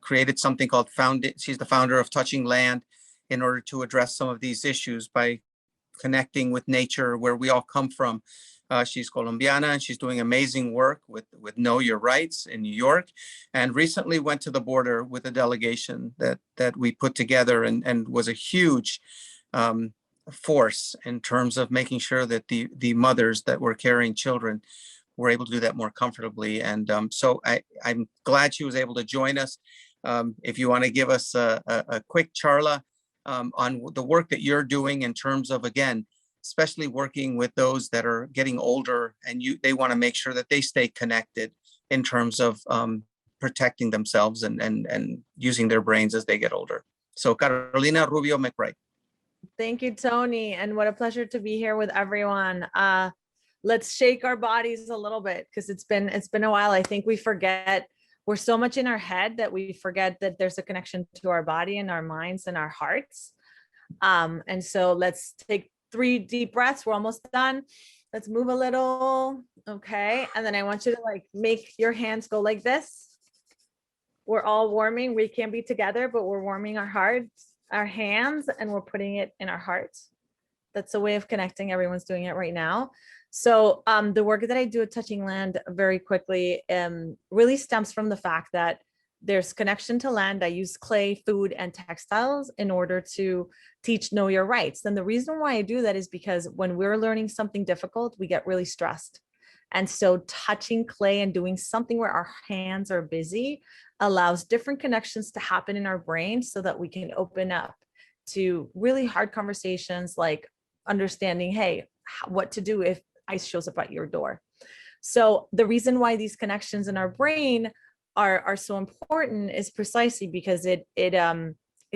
created something called she's the founder of Touching Land in order to address some of these issues by connecting with nature where we all come from. She's Colombiana and she's doing amazing work with Know Your Rights in New York, and recently went to the border with a delegation that we put together and was a huge force in terms of making sure that the mothers that were carrying children were able to do that more comfortably. And so I'm glad she was able to join us. If you want to give us a quick charla on the work that you're doing in terms of, again, especially working with those that are getting older and they want to make sure that they stay connected in terms of protecting themselves and using their brains as they get older. So Carolina Rubio McBride. Thank you, Tony. And what a pleasure to be here with everyone. Let's shake our bodies a little bit because it's been a while. I think we forget, we're so much in our head that we forget that there's a connection to our body and our minds and our hearts. And so let's take 3 deep breaths. We're almost done. Let's move a little. Okay. And then I want you to make your hands go like this. We're all warming. We can't be together, but we're warming our hearts. our hands and we're putting it in our hearts. That's a way of connecting. Everyone's doing it right now. So the work that I do at Touching Land very quickly really stems from the fact that there's connection to land. I use clay, food, and textiles in order to teach know your rights. And the reason why I do that is because when we're learning something difficult, we get really stressed. And so touching clay and doing something where our hands are busy allows different connections to happen in our brain so that we can open up to really hard conversations like understanding, hey, what to do if ice shows up at your door. So the reason why these connections in our brain are so important is precisely because it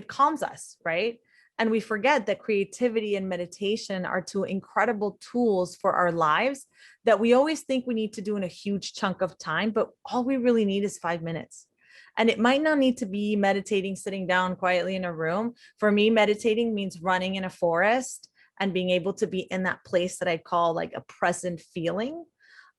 calms us, right? And we forget that creativity and meditation are two incredible tools for our lives that we always think we need to do in a huge chunk of time, but all we really need is 5 minutes. And it might not need to be meditating, sitting down quietly in a room. For me, meditating means running in a forest and being able to be in that place that I call like a present feeling.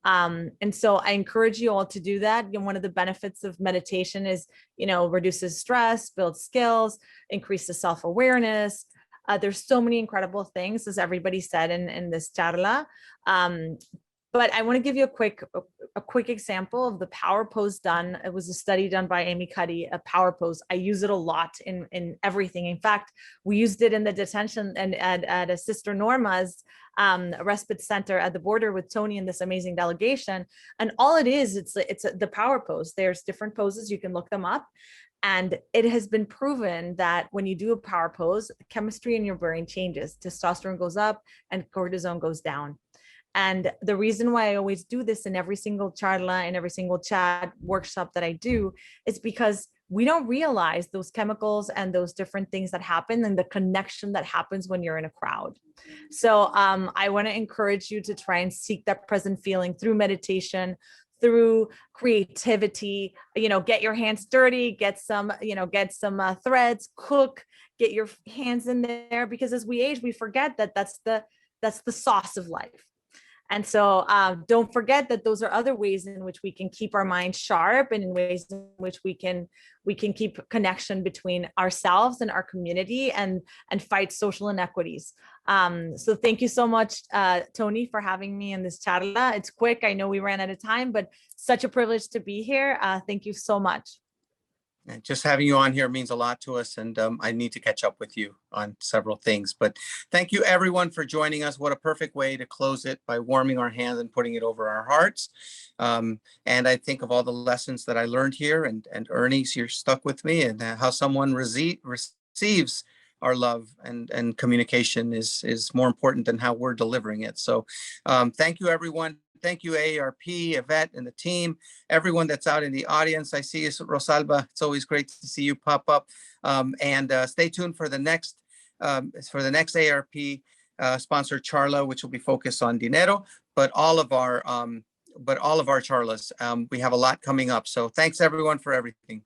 And so I encourage you all to do that. One of the benefits of meditation is, reduces stress, builds skills, increases self-awareness. There's so many incredible things, as everybody said in this charla. But I want to give you a quick example of the power pose done. It was a study done by Amy Cuddy, a power pose. I use it a lot in everything. In fact, we used it in the detention and at a Sister Norma's respite center at the border with Tony and this amazing delegation. And all it is, it's the power pose. There's different poses, you can look them up. And it has been proven that when you do a power pose, chemistry in your brain changes. Testosterone goes up and cortisol goes down. And the reason why I always do this in every single charla and every single chat workshop that I do is because we don't realize those chemicals and those different things that happen and the connection that happens when you're in a crowd. So I want to encourage you to try and seek that present feeling through meditation, through creativity, get your hands dirty, get some threads, cook, get your hands in there, because as we age, we forget that that's the sauce of life. And so don't forget that those are other ways in which we can keep our minds sharp and in ways in which we can keep connection between ourselves and our community and fight social inequities. So thank you so much, Tony, for having me in this charla. It's quick. I know we ran out of time, but such a privilege to be here. Thank you so much. And just having you on here means a lot to us, and I need to catch up with you on several things. But thank you, everyone, for joining us. What a perfect way to close it, by warming our hands and putting it over our hearts. And I think of all the lessons that I learned here, and Ernie, you're stuck with me, and how someone receives our love and communication is more important than how we're delivering it. So thank you, everyone. Thank you, AARP, Yvette, and the team, everyone that's out in the audience. I see you, Rosalba. It's always great to see you pop up. And stay tuned for the next AARP sponsored charla, which will be focused on dinero, but all of our charlas. We have a lot coming up. So thanks, everyone, for everything.